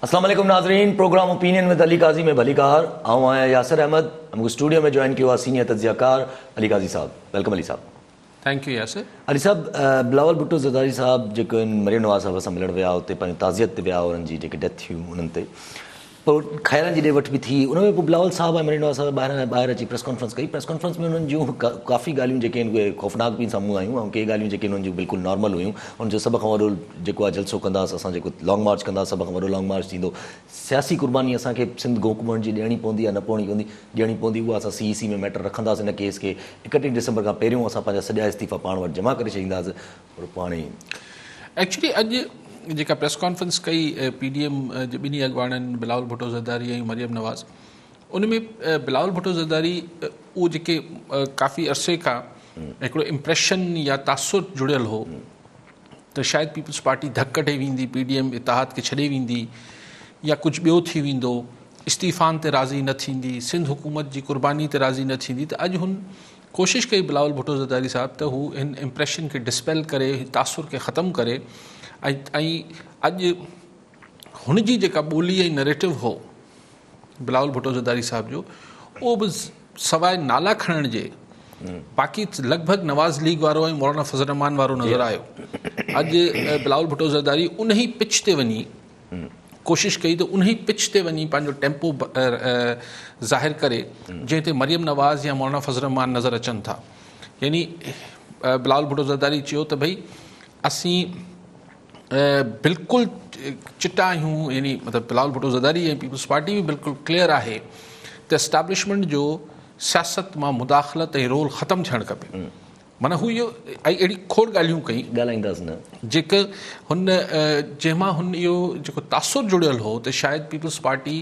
अस्सलाम वालेकुम नाज़रीन, प्रोग्राम ओपिनियन विद अली काजी में भली कार आऊँ आया यासिर अहमद। हमको स्टूडियो में ज्वाइन किया हुआ सीनियर तज्ज़ियाकार अली काजी साहब। वेलकम अली साहब। Thank you Yasir. अली साहब, बिलावल भुट्टो ज़रदारी साहब जेको मरियम नवाज़ साहब सां मिलण विया, उते पंहिंजी ताज़ियत ते विया, उन्हनि जी जेके डेथ थियूं उन्हनि ते पोइ ख़ैरनि जी ॾे वठ बि थी। उन में पोइ बिलावल साहब ऐं मरियम नवाज़ साहब ॿाहिरि अची प्रेस कॉन्फ्रेंस कई। प्रेस कॉन्फ्रेंस में उन्हनि जूं काफ़ी ॻाल्हियूं जेके आहिनि उहे ख़ौफ़नाक बि साम्हूं आयूं, ऐं के ॻाल्हियूं जेके उन्हनि जूं बिल्कुलु नॉर्मल हुयूं। उनजो सभ खां वॾो जेको आहे जलसो कंदासीं असां, जेको लॉन्ग मार्च कंदासीं, सभ खां वॾो लॉन्ग मार्च थींदो। सियासी कुर्बानी असांखे सिंध घुकमण जी ॾियणी पवंदी या न ॾियणी पवंदी, उहा असां CEC में मैटर रखंदासीं। इन केस खे 31 दिसंबर खां पहिरियों असां पंहिंजा सॼा इस्तीफ़ा पाण वटि जमा करे छॾींदासीं। पर पाण ई एक्चुअली अॼु जेका प्रेस कॉन्फ्रेंस कई PDM जे ॿिन्ही अॻुवाणनि बिलावल भुट्टो ज़रदारी ऐं मरियम नवाज़, उन में बिलावल भुट्टो ज़रदारी उहो जेके काफ़ी अरसे खां हिकिड़ो इम्प्रेशन या तासुर जुड़ियल हो त शायदि पीपल्स पार्टी धक ॾेई वेंदी, PDM इतिहाद खे छॾे वेंदी या कुझु ॿियो थी वेंदो, इस्तीफ़ान ते राज़ी न थींदी, सिंध हुकूमत जी कुर्बानी ते राज़ी न थींदी। त अॼु हुन कोशिशि कई बिलावल भुट्टो ज़रदारी साहब त हू हिन इम्प्रेशन खे डिस्पेल करे, तासुर खे ख़तमु करे, ऐं अॼु हुनजी जेका ॿोली ऐं नरेटिव हो बिलावल भुट्टो ज़रदारी साहब जो, उहो बि सवाइ नाला खणण जे बाक़ी लॻभॻि नवाज़ लीग वारो ऐं मौलाना फज़ल रहमान वारो नज़र आयो। अॼु बिलावल भुट्टो ज़रदारी उन ई पिच ते वञी कोशिशि कई त उन ई पिच ते वञी पंहिंजो टेम्पो ज़ाहिर करे जंहिं ते मरियम नवाज़ या मौलाना फज़ल रहमान नज़र अचनि था। यानी बिलावल भुट्टो ज़रदारी चयो त भई असीं बिल्कुलु चिटा आहियूं, यानी मतिलबु बिलावल भुट्टो ज़रदारी ऐं पीपल्स पार्टी बि बिल्कुलु क्लियर आहे त एस्टेब्लिशमेंट जो सियासत मां मुदाख़लत ऐं रोल ख़तमु थियणु खपे। माना हू इहो ऐं अहिड़ी खोड़ ॻाल्हियूं कई ॻाल्हाईंदासीं न जेके हुन जंहिंमां हुन इहो जेको तासुर जुड़ियल हो त शायदि पीपल्स पार्टी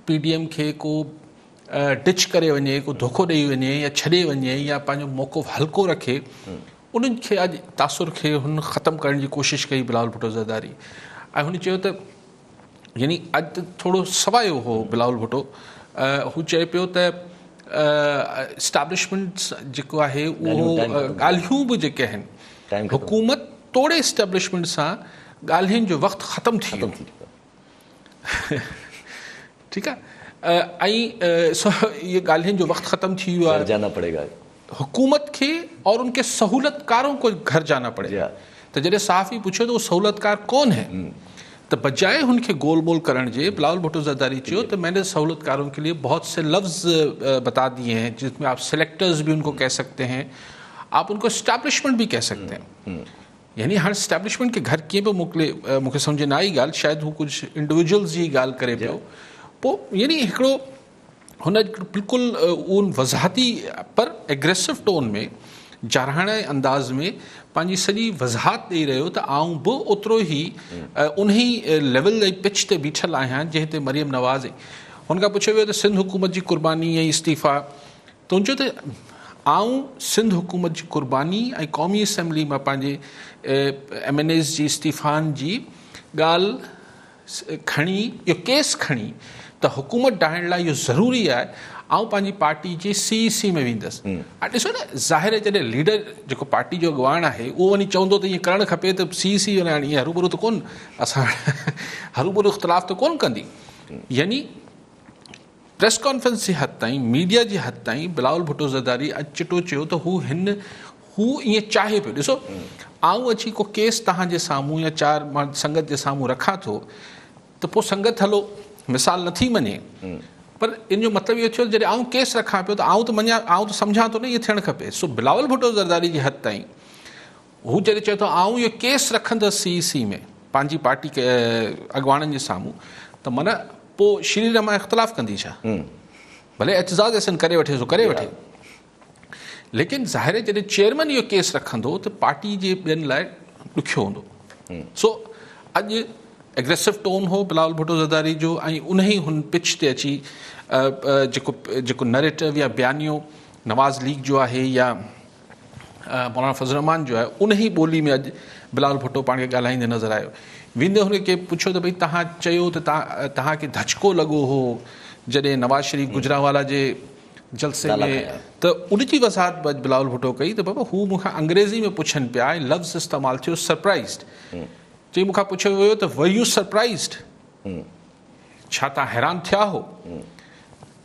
PDM खे को डिच करे वञे, को धोखो ॾेई वञे या छॾे वञे या पंहिंजो मौक़ो हल्को रखे, उन्हनि खे अॼु तासुर खे हुन ख़तमु करण जी कोशिशि कई बिलावल भुट्टो ज़रदारी। ऐं हुन चयो त यानी अॼु त थोरो सवायो हो बिलावल भुट्टो, हू चए पियो त इस्टेब्लिशमेंट जेको आहे उहो ॻाल्हियूं बि जेके आहिनि हुकूमत तोड़े इस्टेब्लिशमेंट सां ॻाल्हियुनि जो वक़्तु ख़तमु थी वियो। ठीकु आहे, ऐं इहे ॻाल्हियुनि जो वक़्तु ख़तमु थी वियो आहे। जाना पड़ेगा हुकूमत खे और उनके सहूलतकारों को घर जाना पड़ेगा। तो जॾहिं सहाफ़ी पुछियो त उहो सहूलतकार कौन है, तो बजाय उनके गोल मोल करण जे बिलावल भुट्टो ज़रदारी चयो तो मैंने सहूलतकारों के लिए बहुत से लफ्ज़ बता दिए हैं, जिसमें आप सेलेक्टर्स भी उनको कह सकते हैं, आप उनको इस्टेब्लिशमेंट भी कह सकते हैं। यानी हर इस्टेब्लिशमेंट के घर कीअं पियो मोकिले, मूंखे सम्झ न आई ॻाल्हि, शायदि हू कुझु इंडिविजुअल्स जी ॻाल्हि करे पियो। पोइ यानी हिकिड़ो हुन बिल्कुलु उन वज़ाहती पर एग्रेसिव टोन में, जारहाणे अंदाज़ में पंहिंजी सॼी वज़ाहत ॾेई रहियो त आऊं बि ओतिरो ई उन ई लेवल ऐं पिच ते बीठल आहियां जंहिं ते मरियम नवाज़। हुन खां पुछियो वियो त सिंध हुकूमत जी कुर्बानी ऐं इस्तीफ़ा, त हुन चयो त आऊं सिंध हुकूमत जी कुर्बानी ऐं क़ौमी असेंबली मां पंहिंजे MNAs जी इस्तीफ़ान जी ॻाल्हि खणी, इहो केस खणी त हुकूमत ॾाहिण लाइ इहो ज़रूरी आहे, ऐं पंहिंजी पार्टी जी CEC में वेंदसि। ॾिसो न, ज़ाहिर जॾहिं लीडर जेको पार्टी जो अॻुवाण आहे उहो वञी चवंदो त ईअं करणु खपे त CEC वञणु ईअं हरूभरू त कोन, असां हरूभरू इख़्तिलाफ़ त कोन कंदी। यानी प्रेस कॉन्फ्रेंस जे हद ताईं, मीडिया जे हद ताईं बिलावल भुट्टो ज़रदारी अॼु चिटो चयो त हू ईअं चाहे पियो। ॾिसो, आऊं अची को केस तव्हांजे साम्हूं या 4 मां संगत जे साम्हूं रखां थो त पोइ संगत हलो मिसाल नथी मञे, पर इन जो मतिलबु इहो थियो जॾहिं आऊं केस रखां पियो त आऊं त मञा, आऊं त सम्झां थो न इहो थियणु खपे। सो बिलावल भुट्टो ज़रदारी जी हद ताईं हू जॾहिं चए थो आऊं इहो केस रखंदसि CEC में पंहिंजी पार्टी खे अॻुवाणनि जे साम्हूं, त माना पोइ श्री रमा इख़्तिलाफ़ कंदी छा? भले एतिज़ाज़ असन करे वठे सो करे वठे, लेकिन ज़ाहिर जॾहिं चेयरमैन इहो केस रखंदो त पार्टी जे ॿियनि लाइ ॾुखियो हूंदो। सो अॼु एग्रेसिव टोन हो बिलावल भुट्टो ज़रदारी जो, ऐं उन ई हुन पिच ते अची जेको नरेटिव या बयानियो नवाज़ लीग जो आहे या मौलाना फज़ल रहमान जो आहे, उन ई ॿोली में अॼु बिलावल भुट्टो पाण खे ॻाल्हाईंदे नज़र आयो। वेंदे हुनखे पुछियो त भई तव्हां चयो त तव्हांखे धचको लॻो हो जॾहिं नवाज़ शरीफ़ गुजरावाला जे जलसे में, त उनजी वज़ाहत बि बिलावल भुट्टो कई त बाबा हू मूंखां अंग्रेज़ी में पुछनि पिया, ऐं लफ़्ज़ इस्तेमालु थियो सरप्राइज़्ड। चई मूंखां पुछियो वियो त वर यू सरप्राइज़्ड, छा तव्हां हैरान थिया हो?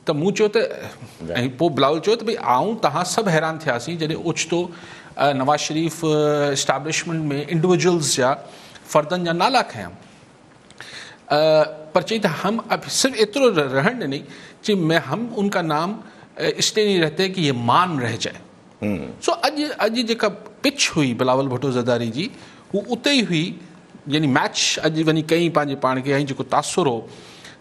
त मूं चयो त ऐं पोइ बिलावल चयो त भई आऊं तव्हां सभु हैरान थियासीं जॾहिं ओचितो नवाज़ शरीफ इस्टाब्लिशमेंट में इंडिविजुअल्स जा फ़र्दनि जा नाला खयां, पर चई त हम अब सिर्फ एतिरो रहण ॾिनई कि मैं हम उनका नाम इसलिए नहीं रहते कि ये मान रह जाए। सो अॼु जेका पिच हुई बिलावल भुट्टो ज़रदारी जी हू उते ई हुई, यानी मैच अॼु वञी कई पंहिंजे पाण खे, ऐं जेको तासुर हो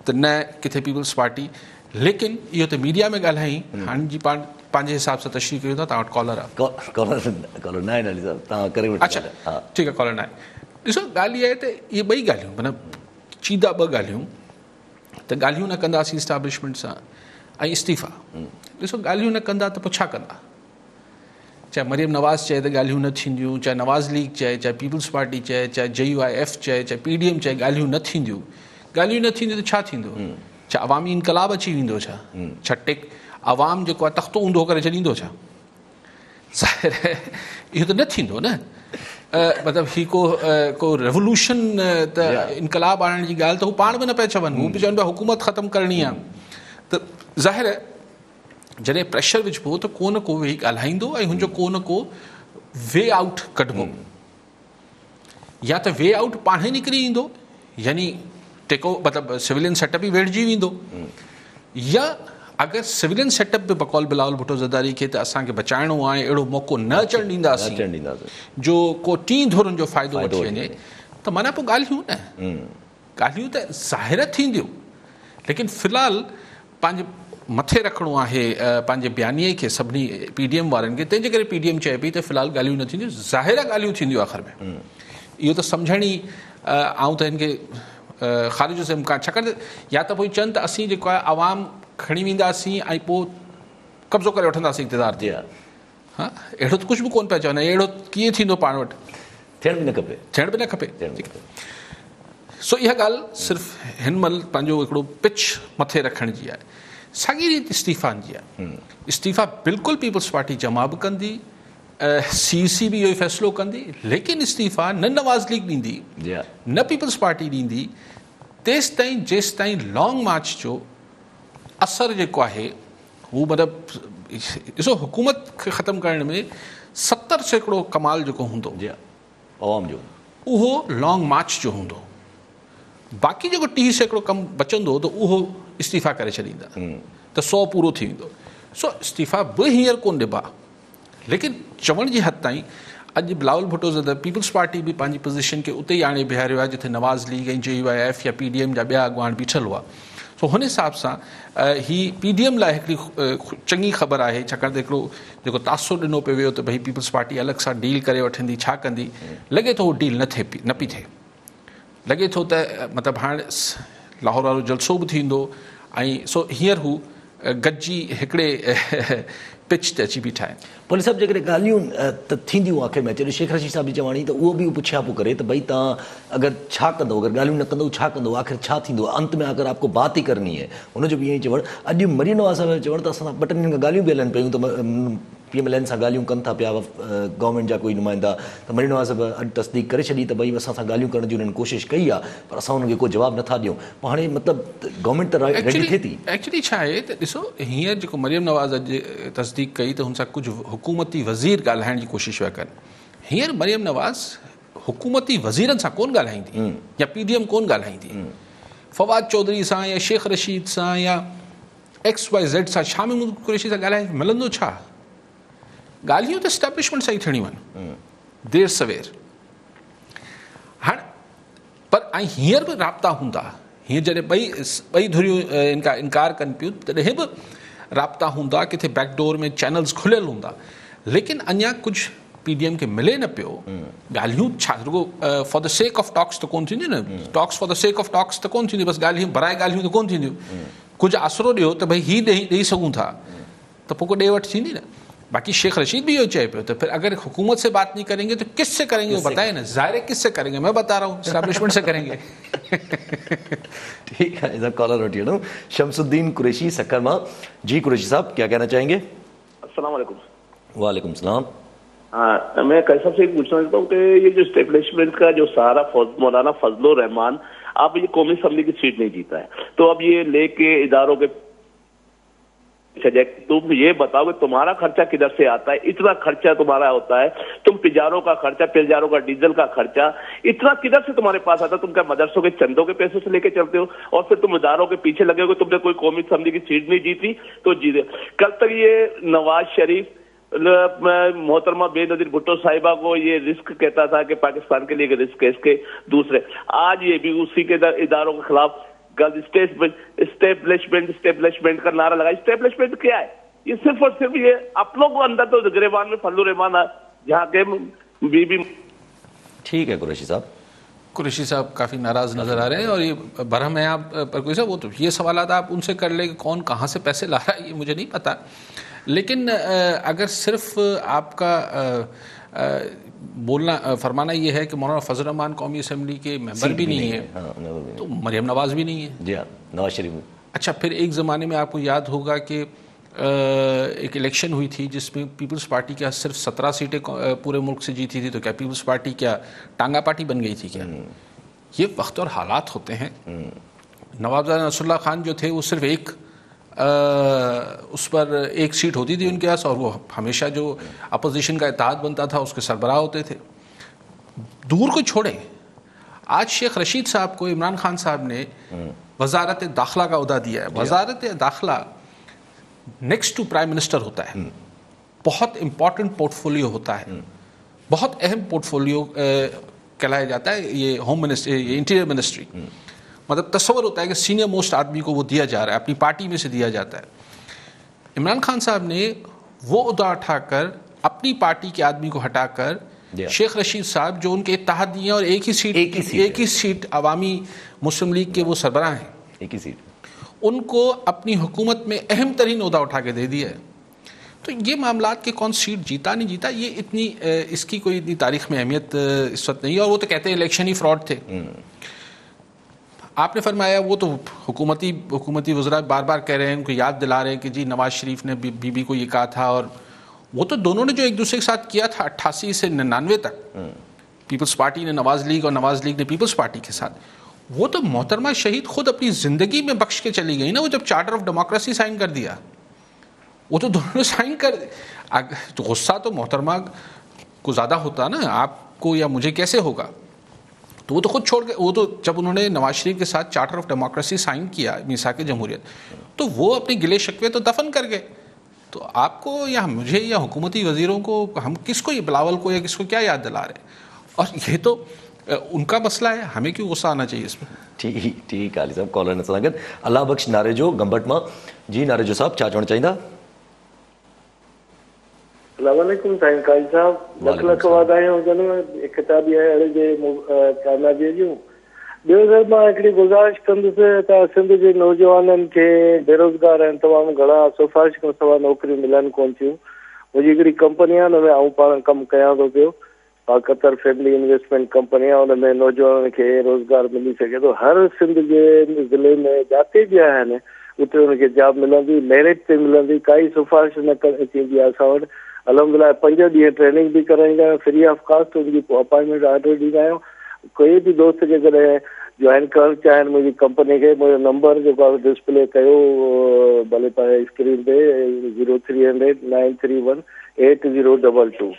त न किथे पीपल्स पार्टी, लेकिन इहो त मीडिया में ॻाल्हाई, हाणे जी पाण पंहिंजे हिसाब सां तशरीह कयो था। तव्हां वटि कॉलर आहे? कॉलर न आहे नाली साहब, तव्हां करे वठो। अच्छा ठीकु आहे, कॉलर न आहे। ॾिसो ॻाल्हि इहा आहे त इहे ॿई ॻाल्हियूं माना चीदा ॿ ॻाल्हियूं, त ॻाल्हियूं न कंदासीं इस्टाब्लिशमेंट सां ऐं इस्तीफ़ा। ॾिसो ॻाल्हियूं न कंदा त पोइ छा कंदा? चाहे मरियम नवाज़ चए त ॻाल्हियूं न थींदियूं, चाहे नवाज़ लीग चए, चाहे पीपल्स पार्टी चए, चाहे JUIF चए, चाहे PDM चए, ॻाल्हियूं न थींदियूं। ॻाल्हियूं न थींदियूं त छा थींदो? छा अवामी इनकलाब अची वेंदो? छा टेक अवाम जेको आहे तख़्तो ऊंधो करे छॾींदो? छा ज़ाहिर आहे इहो त न थींदो न। मतिलबु ही को रेवोल्यूशन त इनकलाब आणण जी ॻाल्हि त हू पाण बि न पिया चवनि, हू बि चवनि पिया हुकूमत ख़तमु करणी आहे। त ज़ाहिर आहे जॾहिं प्रेशर विझिबो त को न को वेही ॻाल्हाईंदो ऐं हुनजो को न को वे आउट कढिबो, या त वे आउट पाण ई निकिरी ईंदो, यानी टेको मतिलबु सिविलियन सेटअप ई वेठिजी वेंदो, या अगरि सिविलियन सेटअप बि बकौल बिलावल भुट्टो ज़रदारी खे त असांखे बचाइणो आहे, अहिड़ो मौक़ो न अचणु ॾींदासीं जो को टी धुरनि जो फ़ाइदो वठी वञे, त माना पोइ ॻाल्हियूं त ज़ाहिर थींदियूं, लेकिन फ़िलहाल पंहिंजे मथे रखिणो आहे पंहिंजे बयानीअ खे सभिनी PDM वारनि खे। तंहिंजे करे PDM चए पई त फ़िलहाल ॻाल्हियूं न थींदियूं, ज़ाहिर ॻाल्हियूं थींदियूं आख़िर में। इहो त सम्झण ई आऊं त हिन खे ख़ारिज जो इम्कान, छाकाणि त या त पोइ चवनि त असीं जेको आहे आवाम खणी वेंदासीं ऐं पोइ कब्ज़ो करे वठंदासीं इक़्तिदार ते। हा, अहिड़ो त कुझु बि कोन पिया चवनि, अहिड़ो कीअं थींदो पाण वटि? थियण बि न खपे। सो इहा ॻाल्हि सिर्फ़ु हिन महिल पंहिंजो हिकिड़ो पिच मथे रखण जी आहे। साॻी रीति इस्तीफ़ानि जी आहे। इस्तीफ़ा बिल्कुलु पीपल्स पार्टी जमा बि कंदी, CEC बि इहो ई फ़ैसिलो कंदी, लेकिन इस्तीफ़ा न नवाज़ लीग ॾींदी, न पीपल्स पार्टी ॾींदी, जेसि ताईं लॉन्ग मार्च जो असरु जेको आहे हू मतिलबु ॾिसो हुकूमत खे ख़तमु करण में 70% कमाल जेको हूंदो अवाम जो उहो लॉन्ग मार्च जो हूंदो, बाक़ी जेको 30% कमु बचंदो त उहो इस्तीफ़ा करे छॾींदा, त 100 पूरो थी वेंदो। सो इस्तीफ़ा बि हींअर कोन ॾिबा, लेकिन चवण जी हद ताईं अॼु बिलावल भुट्टो ज़रदारी पीपल्स पार्टी बि पंहिंजी पोज़ीशन खे उते ई आणे बीहारियो आहे जिथे नवाज़ लीग ऐं JUIF या PDM जा ॿिया अॻुवान बीठल हुआ। सो हुन हिसाब सां ही PDM लाइ हिकिड़ी चङी ख़बर आहे, छाकाणि त हिकिड़ो जेको तासुर ॾिनो पियो वियो त भई पीपल्स पार्टी अलॻि सां डील करे वठंदी, छा कंदी, लॻे थो उहो डील न पई थिए। लॻे थो त मतिलबु हाणे लाहौर वारो जलसो बि थींदो, ऐं सो हींअर हू गॾिजी हिकिड़े पिच ते अची बीठा आहिनि। पोइ सभु जेकॾहिं ॻाल्हियूं त थींदियूं आख़िर में अचे, शेख रशीद साहब जी चवाणी त उहो बि पुछिया पियो करे त भई तव्हां अगरि छा कंदो, अगरि ॻाल्हियूं न कंदो छा कंदो, आख़िर छा थींदो अंत में, अगरि आपको बात ई करनी है। हुनजो बि ईअं ई चवणु, अॼु मरियम नवाज़ साहब चवणु त असां 2 ॾींहंनि खां ॻाल्हियूं बि हलनि पियूं त PMLN सां ॻाल्हियूं कनि था पिया गवर्नमेंट जा कोई नुमाइंदा, त मरियम नवाज़ साहब अॼु तस्दीक करे छॾी त भई असां सां ॻाल्हियूं करण जी उन्हनि कोशिशि कई आहे, पर असां हुनखे को जवाबु नथा ॾियूं। पोइ हाणे मतिलबु गवर्नमेंट त रेडी थिए थी। एक्चुअली छा आहे त ॾिसो हींअर जेको मरियम नवाज़ अॼु तस्दीक कई त हुन सां कुझु हुकूमती वज़ीर ॻाल्हाइण जी कोशिशि पिया कनि। हींअर मरियम नवाज़ हुकूमती वज़ीरनि सां कोन ॻाल्हाईंदी, या PDM कोन ॻाल्हाईंदी, फवाद चौधरी सां या शेख रशीद सां या XYZ सां, शामिल कुरैशी सां ॻाल्हाए मिलंदो छा? ॻाल्हियूं त एस्टेब्लिशमेंट सां ई थियणी वञनि देर सवेर। हाणे पर ऐं हींअर बि राब्ता हूंदा, हींअर जॾहिं ॿई धुरियूं इनकार कनि पियूं तॾहिं बि राब्ता हूंदा, किथे बैकडोर में चैनल्स खुलियल हूंदा, लेकिन अञा कुझु PDM खे मिले न पियो। ॻाल्हियूं छा रुगो for the sake of talks त कोन थींदियूं न, talks for the sake of talks त कोन थींदियूं, बसि ॻाल्हियूं बराए ॻाल्हियूं त कोन थींदियूं। कुझु आसरो ॾियो त भई हीउ ॾेई सघूं था, त पोइ को ॾे वठि थींदी न। बाकी शेख रशीद भी ये चहे पे, तो फिर अगर हुकूमत से बात नहीं करेंगे तो किससे करेंगे? वो बताए ना, ज़ाहिर किससे करेंगे? मैं बता रहा हूँ एस्टैब्लिशमेंट से करेंगे। ठीक है, इधर कॉलर उठी हूँ, शमसुद्दीन कुरैशी सकरमा। जी कुरैशी साहब, क्या कहना चाहेंगे? अस्सलाम वालेकुम। वालेकुम सलाम। हाँ, मैं कैसा से पूछना चाहता हूँ कि ये जो एस्टेब्लिशमेंट का जो सारा मौलाना फजलुर रहमान, आप ये कौमी असम्बली की सीट नहीं जीता है, تو اب یہ لے کے اداروں کے تم یہ بتاؤ کہ تمہارا خرچہ کدھر سے آتا ہے؟ اتنا خرچہ تمہارا ہوتا ہے، تم پیجاروں کا خرچہ، پیجاروں کا ڈیزل کا خرچہ اتنا کدھر سے تمہارے پاس آتا ہے؟ تم کیا مدرسوں کے چندوں کے پیسوں سے لے کے چلتے ہو؟ اور پھر تم اداروں کے پیچھے لگے ہو کہ تم نے کوئی قومی اسمبلی کی سیٹ نہیں جیتی تو جیتے. کل تک یہ نواز شریف محترمہ بے نظیر بھٹو صاحبہ کو یہ رسک کہتا تھا کہ پاکستان کے لیے رسک ہے اس کے دوسرے، آج یہ بھی اسی کے اداروں کے خلاف اسٹیبلشمنٹ کا نعرہ لگا. اسٹیبلشمنٹ کیا ہے؟ یہ صرف اور صرف یہ اپنوں کو اندر تو گریبان میں فضل الرحمان جہاں کے بی بی. ٹھیک ہے قریشی صاحب. قریشی صاحب کافی ناراض نظر آ رہے ہیں اور یہ برہم ہے آپ پر. کوئی صاحب وہ تو یہ سوالات آپ ان سے کر لیں کہ کون کہاں سے پیسے لا رہا ہے، یہ مجھے نہیں پتا. لیکن اگر صرف آپ کا بولنا فرمانا یہ ہے کہ مولانا فضل الرحمان قومی اسمبلی کے ممبر بھی نہیں ہے تو مریم نواز بھی نہیں ہے. جی ہاں، نواز شریف. اچھا، پھر ایک زمانے میں آپ کو یاد ہوگا کہ ایک الیکشن ہوئی تھی جس میں پیپلز پارٹی کیا صرف 17 سیٹیں پورے ملک سے جیتی تھی، تو کیا پیپلز پارٹی کیا ٹانگا پارٹی بن گئی تھی کیا؟ یہ وقت اور حالات ہوتے ہیں. نواب نصر اللہ خان جو تھے وہ صرف ایک اس پر ایک سیٹ ہوتی تھی ان کے پاس، اور وہ ہمیشہ جو اپوزیشن کا اتحاد بنتا تھا اس کے سربراہ ہوتے تھے. دور کو چھوڑیں، آج شیخ رشید صاحب کو عمران خان صاحب نے وزارت داخلہ کا عہدہ دیا ہے. وزارت داخلہ نیکسٹ ٹو پرائم منسٹر ہوتا ہے، بہت امپورٹنٹ پورٹ فولیو ہوتا ہے، بہت اہم پورٹ فولیو کہلایا جاتا ہے یہ ہوم منسٹری، یہ انٹیریئر منسٹری. مطلب تصور ہوتا ہے کہ سینئر موسٹ آدمی کو وہ دیا جا رہا ہے، اپنی پارٹی میں سے دیا جاتا ہے. عمران خان صاحب نے وہ عہدہ اٹھا کر اپنی پارٹی کے آدمی کو ہٹا کر شیخ رشید صاحب جو ان کے اتحادی ہیں اور ایک ہی سیٹ عوامی مسلم لیگ کے وہ سربراہ ہیں، ایک ہی سیٹ، ان کو اپنی حکومت میں اہم ترین عہدہ اٹھا کے دے دیا ہے. تو یہ معاملات کہ کون سیٹ جیتا نہیں جیتا، یہ اتنی اس کی کوئی اتنی تاریخ میں اہمیت اس وقت نہیں ہے. اور وہ تو کہتے ہیں الیکشن ہی فراڈ تھے. آپ نے فرمایا وہ تو حکومتی وزراء بار بار کہہ رہے ہیں، ان کو یاد دلا رہے ہیں کہ جی نواز شریف نے بی بی کو یہ کہا تھا، اور وہ تو دونوں نے جو ایک دوسرے کے ساتھ کیا تھا 88 سے 99 تک، پیپلز پارٹی نے نواز لیگ اور نواز لیگ نے پیپلز پارٹی کے ساتھ، وہ تو محترمہ شہید خود اپنی زندگی میں بخش کے چلی گئی نا. وہ جب چارٹر آف ڈیموکریسی سائن کر دیا، وہ تو دونوں نے سائن کر، تو غصہ تو محترمہ کو زیادہ ہوتا نا، آپ کو یا مجھے کیسے ہوگا. تو وہ تو خود چھوڑ کے، وہ تو جب انہوں نے نواز شریف کے ساتھ چارٹر آف ڈیموکریسی سائن کیا میثاق جمہوریت، تو وہ اپنے گلے شکوے تو دفن کر گئے. تو آپ کو یا مجھے یا حکومتی وزیروں کو، ہم کس کو، یہ بلاول کو یا کس کو کیا یاد دلا رہے ہیں؟ اور یہ تو ان کا مسئلہ ہے، ہمیں کیوں غصہ آنا چاہیے اس میں. ٹھیک علی صاحب کالر نے سناگت اللہ بخش نارے جو گمبٹ ماں. جی نارے جو صاحب چا چونا چاہیے. السلام علیکم سائن قاضی صاحب، لکھ لکھ वाधायूं हुजनि. ایک کتاب یہ ہے जे कामयाबीअ जूं. ॿियो सर मां हिकिड़ी गुज़ारिश कंदुसि त सिंध जे नौजवाननि खे बेरोज़गार आहिनि तमामु घणा, सिफ़ारिश खां सवाइ नौकरियूं मिलनि कोन थियूं. मुंहिंजी हिकिड़ी कंपनी आहे, हुन में आऊं पाण कमु कयां थो पियो. कतर फैमिली इन्वेस्टमेंट कंपनी आहे, हुन में नौजवाननि खे रोज़गार मिली सघे थो. हर सिंध जे ज़िले में जिते बि आहिनि उते हुनखे जॉब मिलंदी, मेरिट ते मिलंदी, काई सिफ़ारिश न थींदी आहे असां वटि. अलहमदिल्ला 5 ॾींहं ट्रेनिंग भी कराईंदा आहियूं, फ्री ऑफ कॉस्ट उनकी अपॉइंटमेंट ऑर्डर ॾींदा आहियूं. कोई भी दोस्त खे कॾहिं जॉइन करणु चाहिनि मुंहिंजी कंपनी खे, मुंहिंजो नंबर जेको आहे डिस्प्ले कयो भले तव्हां स्क्रीन ते 0300 931 8022.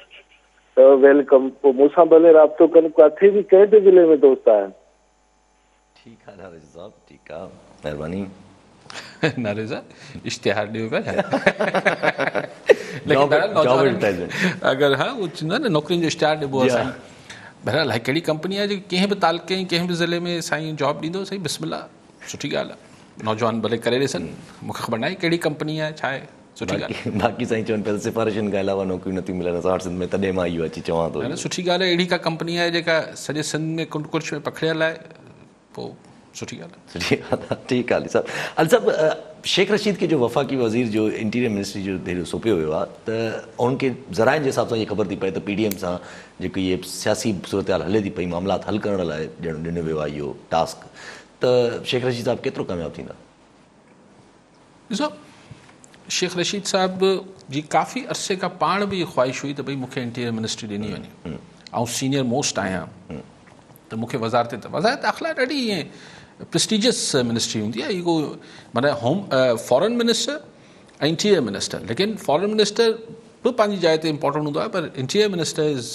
त वेलकम. पोइ मूंसां भले राब्तो कनि, किथे बि कंहिं बि ज़िले में दोस्त आहिनि. ठीकु आहे नारे साहब, ठीकु आहे, महिरबानी. نارے صاحب اشتہار نہیں ہوگا لیکن اگر ہاں وہ نوکری جو اشتہار ڈبو ہے بہرحال ہے کہڑی कंपनी आहे जेके कंहिं बि तालुके कंहिं बि ज़िले में साईं जॉब ॾींदो. साईं बिस्मिल्लाह, सुठी ॻाल्हि आहे. नौजवान भले करे ॾिसनि, मूंखे ख़बर न आहे कहिड़ी कंपनी आहे, छा आहे, सुठी ॻाल्हि. बाक़ी साईं चवनि पिया सिफ़ारिशुनि खां अलावा नौकरियूं नथियूं मिलनि असां वटि सिंध में, तॾहिं मां इहो अची चवां थो. सुठी ॻाल्हि आहे. अहिड़ी का कंपनी आहे जेका सॼे सिंध में कुंड कुर्छ में पखिड़ियल आहे, पोइ सुठी ॻाल्हि आहे. ठीकु आहे अली साहब. अली साहब शेख रशीद खे जो वफ़ाक़ी वज़ीर जो इंटीरियर मिनिस्ट्री जो देर सौंपियो वियो आहे, त उनखे ज़राइनि जे हिसाब सां इहा ख़बर थी पए त PDM सां जेको इहे सियासी सूरत हाल हले थी पई, मामलात हल करण लाइ ॼण ॾिनो वियो आहे इहो टास्क, त शेख रशीद साहब केतिरो कामयाबु थींदा? ॾिसो, शेख रशीद साहब जी काफ़ी अरसे खां पाण बि इहा ख़्वाहिश हुई त भई मूंखे इंटीरियर मिनिस्ट्री ॾिनी वञे. ऐं सीनियर मोस्ट आहियां त मूंखे वज़ारत दाख़िला ॾाढी ईअं प्रेस्टिजियस मिनिस्ट्री हूंदी आहे. इहो माना होम फॉरेन मिनिस्टर ऐं इंटीरियर मिनिस्टर. लेकिन फॉरेन मिनिस्टर बि पंहिंजी जाइ ते इम्पोर्टेंट हूंदो आहे, पर interior minister is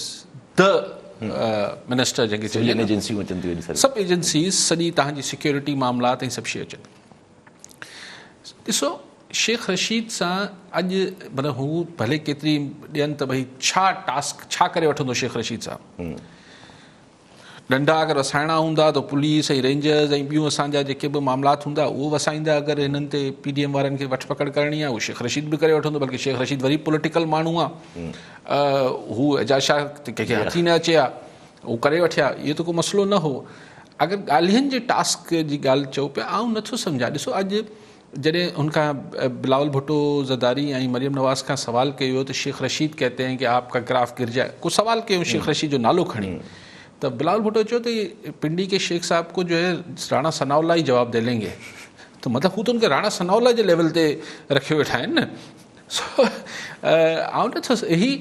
the minister जंहिंखे चइजे एजेंसियूं अचनि थियूं एॾी सारी. सभु एजेंसीज़, सॼी तव्हांजी सिक्योरिटी मामलात ऐं सभु शइ अचनि. ॾिसो शेख रशीद सां अॼु माना हू भले केतिरी ॾियनि त भई छा टास्क छा करे वठंदो शेख रशीद साहब. डंडा अगरि वसाइणा हूंदा त पुलिस ऐं रेंजर्स ऐं ॿियूं असांजा जेके बि मामलात हूंदा उहो वसाईंदा. अगरि हिननि ते PDM वारनि खे वठ पकड़ करणी आहे उहो शेख रशीद बि करे वठंदो. बल्कि शेख रशीद वरी पॉलिटिकल माण्हू आहे, हू एजाज शाह कंहिंखे हथी न अचे आहे, उहो करे वठिया. इहो त को मसइलो न हो. अगरि ॻाल्हियुनि जे टास्क जी ॻाल्हि चओ पिया, आउं नथो सम्झां. ॾिसो अॼु जॾहिं उनखां बिलावल भुट्टो ज़रदारी ऐं मरियम नवाज़ खां सवाल कयो त शेख रशीद कहते हैं कि आपका ग्राफ गिर जाए, को सवाल कयो शेख रशीद जो नालो खणी, तो बिलावल भुट्टो चयो तो पिंडी के शेख साहब को जो है राणा सनाउल्लाह ही जवाब दे लेंगे. तो मतलब हू तो उनके राणा सनाउल्लाह जे लेवल ते रखे वेठा आहिनि न. सो आउं नथो ही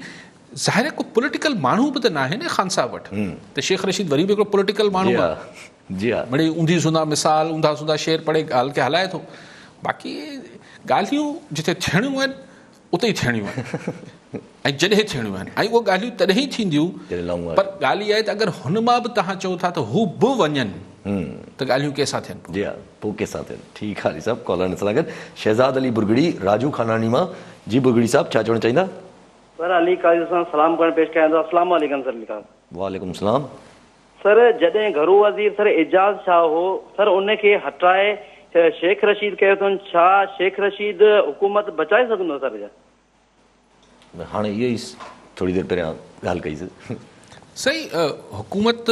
ज़ाहिर को पॉलिटिकल माण्हू बि त न आहे न ख़ान साहब वटि. त शेख रशीद वरी बि हिकिड़ो पॉलिटिकल माण्हू आहे. जी हा, मिड़ई ऊंधी सुंधा मिसाल, ऊंधा सुंधा शेर पढ़े ॻाल्हि खे हलाए थो. बाक़ी ॻाल्हियूं जिते थियणियूं आहिनि उते ई थियणियूं आहिनि ऐं जॾहिं थियणियूं आहिनि, ऐं उहे ॻाल्हियूं तॾहिं ई थींदियूं. पर ॻाल्हि इहा आहे त अगरि हुन मां बि तव्हां चओ था त हू बि वञनि त ॻाल्हियूं कंहिंसां थियनि. जी हा, पोइ कंहिंसां थियनि. ठीकु आहे साहब. कॉलर सां गॾु शहज़ाद अली बुरगड़ी राजू खानानी मां. जी बुरगड़ी साहब, छा चवणु चाहींदा? सर अली काज़ी सां सलाम करणु पेश कयां थो. अस्सलाम वालेकुम सर. वालेकुम सलाम. सर जॾहिं घरू वज़ीर सर एजाज शाह हो, सर उनखे हटाए शेख रशीद कयो अथनि. छा शेख रशीद हुकूमत बचाए सघंदो सर? हाणे इहो ई थोरी देरि पहिरियां ॻाल्हि कईसीं. सही, हुकूमत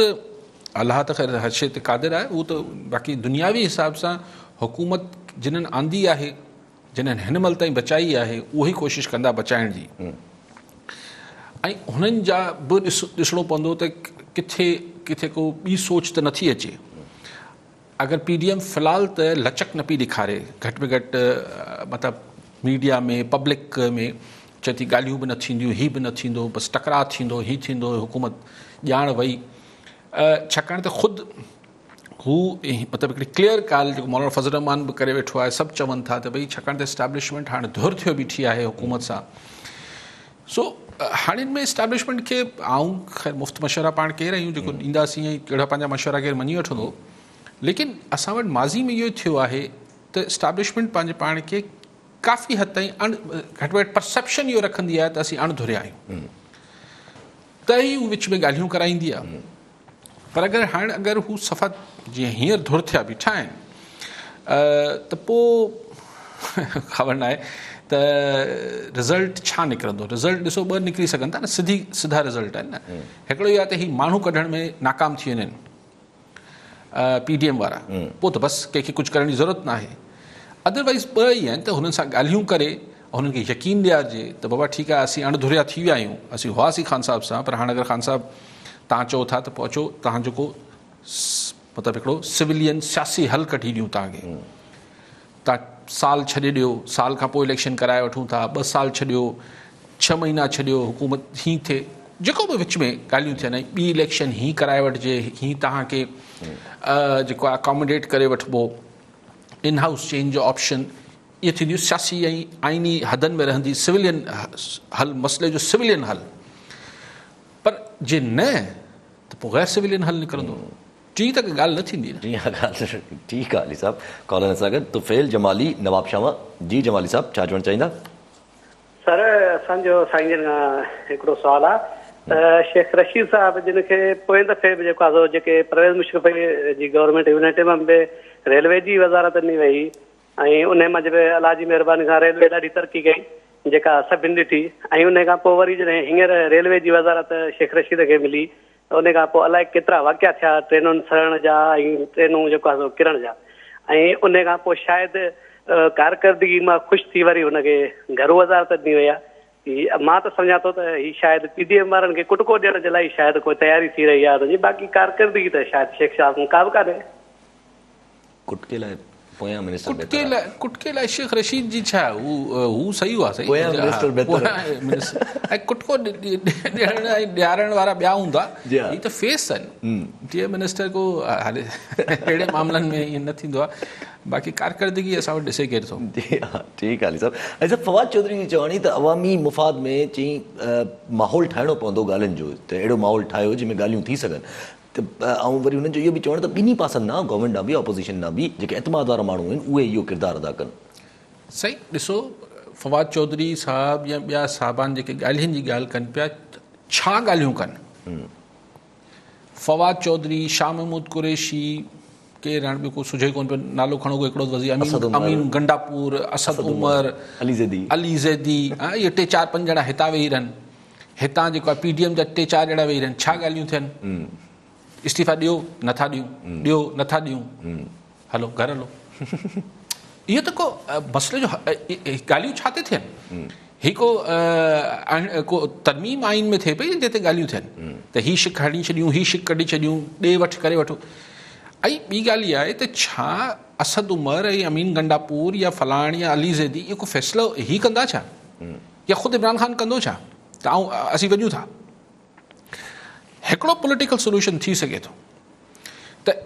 अलाह त ख़ैर हर शइ ते क़ादिर आहे. उहो त बाक़ी दुनियावी हिसाब सां हुकूमत जिन्हनि आंदी आहे, जिन्हनि हिन महिल ताईं बचाई आहे, उहो ई कोशिशि कंदा बचाइण जी. ऐं हुननि जा बि ॾिसणो पवंदो त किथे किथे को ॿी सोच त नथी अचे. अगरि PDM फ़िलहाल त लचक न पई ॾेखारे, घटि में घटि मतिलबु मीडिया में पब्लिक में चए थी ॻाल्हियूं बि न थींदियूं, हीअ बि न थींदो, बसि टकराउ थींदो, हीअ थींदो, हुकूमत ॼाण वई. छाकाणि त ख़ुदि हू मतिलबु हिकिड़ी क्लियर ॻाल्हि जेको मौलाना फज़ल रहमान बि करे वेठो आहे, सभु चवनि था त भई छाकाणि त एस्टेब्लिशमेंट हाणे धुर थियो बीठी आहे हुकूमत सां. सो हाणे हिन में एस्टेब्लिशमेंट खे आऊं ख़ैर मुफ़्त मशवरा पाण केरु आहियूं जेको ॾींदासीं ऐं कहिड़ा पंहिंजा मशवरा केरु मञी वठंदो. लेकिन असां वटि माज़ी में इहो थियो आहे त एस्टेब्लिशमेंट पंहिंजे पाण खे काफ़ी हद ताईं घटि में घटि परसेप्शन इहो रखंदी आहे त असीं अणधुरिया आहियूं, त ई हू विच में ॻाल्हियूं कराईंदी आहे. पर अगरि हू सफ़ा जीअं हींअर धुर थिया बीठा आहिनि त पोइ ख़बर न आहे त रिज़ल्ट छा निकिरंदो. रिज़ल्ट ॾिसो ॿ निकिरी सघनि था न, सिधा रिज़ल्ट आहिनि न. हिकिड़ो इहो आहे त हीउ माण्हू कढण में नाकाम थी वञनि PDM वारा, पोइ त बसि कंहिंखे कुझु करण जी ज़रूरत न आहे. अदरवाइज़ ॿ ई आहिनि त हुननि सां ॻाल्हियूं करे हुननि खे यकीन ॾियारिजे त बाबा ठीकु आहे असीं अणधुरिया थी विया आहियूं, असीं हुआसीं ख़ान साहब सां, पर हाणे अगरि ख़ान साहब तव्हां चओ था त पोइ अचो तव्हां जेको मतिलबु हिकिड़ो सिविलियन सियासी हल कढी ॾियूं तव्हांखे. तव्हां साल छॾे ॾियो, साल खां पोइ इलेक्शन कराए वठूं था, 2 साल छॾियो, 6 महीना छॾियो, हुकूमत हीअं थिए, जेको बि विच में ॻाल्हियूं थियनि, ॿी इलेक्शन हीअं कराए वठिजे, हीअं तव्हांखे जेको आहे अकोमोडेट करे वठिबो, इन हाउस चेंज जो ऑप्शन, इहे थींदियूं सियासी ऐं आइनी हदनि में रहंदी सिविलियन हल, मसइले जो सिविलियन हल. पर जे न त पोइ गैर सिविलियन हल निकिरंदो. टी त ॻाल्हि न थींदी. ठीकु आहे अली साहब. कॉलर सां गॾु तुफ़ैल जमाली नवाबशाह मां. जी जमाली साहब, छा चवणु चाहींदा? सर असांजो साईं जन खां हिकिड़ो सुवालु आहे त शेख रशीद साहिब जिन खे पोएं दफ़े बि जेको आहे जेके परवेज़ मुशर्रफ जी गवर्नमेंट यूनाइटेड में बि रेलवे जी वज़ारत ॾिनी वई, ऐं उन मां जब अलाह जी महिरबानी सां रेलवे ॾाढी तरक़ी कई जेका सभिनि ॾिठी, ऐं उन खां पोइ वरी जॾहिं हींअर रेलवे जी वज़ारत शेख रशीद खे मिली त उन खां पोइ अलाए केतिरा वाक़िया थिया ट्रेनुनि सड़ण जा ऐं ट्रेनूं जेको आहे किरण जा, ऐं उन खां पोइ शायदि कारकर्दगी मां ख़ुशि थी वरी हुनखे घरु वज़ारत ॾिनी वई आहे. मां त सम्झां थो त हीअ शायदि PDM वारनि खे कुटको ॾियण जे लाइ शायदि कोई तयारी थी रही आहे हुनजी, बाक़ी कारकर्दगी त शायदि शेख साहब खां का बि कान्हे. कुटके लाइ पोयां मिनिस्टर कुटके लाइ शेख रशीद जी छा हू सही हुआ सही पोयां मिनिस्टर बहितर ऐं कुटको ॾियण ऐं ॾियारण वारा ॿिया हूंदा ही त फेस आहिनि जीअं मिनिस्टर को हाले अहिड़े मामलनि में ईअं न थींदो आहे बाक़ी कारकर्दगी असां वटि ॾिसे केरु थो जी हा ठीकु आहे अली साहब ऐं सर फवाद चौधरी जी चवणी त अवामी मुफ़ाद में चई माहौल ठाहिणो पवंदो ॻाल्हियुनि जो त अहिड़ो माहौल ठाहियो जंहिंमें ॻाल्हियूं थी सघनि त ऐं वरी हुननि जो इहो बि चवणु त ॿिन्ही पासनि ना गवर्नमेंट ना बि ऑपोज़िशन ना बि जेके एतमाद वारा माण्हू आहिनि उहे इहो किरदारु अदा कनि सही ॾिसो फवाद चौधरी साहब या ॿिया साहबान जेके ॻाल्हियुनि जी ॻाल्हि कनि पिया छा ॻाल्हियूं कनि फवाद चौधरी शाह महमूद कुरैशी केरु हाणे ॿियो को सुझे कोन पियो नालो खणो को हिकिड़ो वज़ीर अमीन गंडापुर असद उमर अली ज़ैदी इहे 3-4 5 ॼणा हितां वेही रहनि हितां जेको आहे PDM जा 3-4 ॼणा वेही रहनि छा ॻाल्हियूं थियनि इस्तीफ़ा ॾियो नथा ॾियूं नथा ॾियूं हलो घर हलो इहो त को मसइले जो ॻाल्हियूं छा थी थियनि ही को तरमीम आइन में थिए पई जिते ॻाल्हियूं थियनि त ही शिक हणी छॾियूं ही शिक कढी छॾियूं ॾे वठि करे वठो ऐं ॿी ॻाल्हि इहा आहे त छा असद उमर ऐं अमीन गंडापुर या फलाण या अली ज़ैदी इहो को फ़ैसिलो ही कंदा छा या ख़ुदि इमरान ख़ान कंदो छा त असीं वञूं था हिकिड़ो पॉलिटिकल सोल्यूशन थी सघे थो त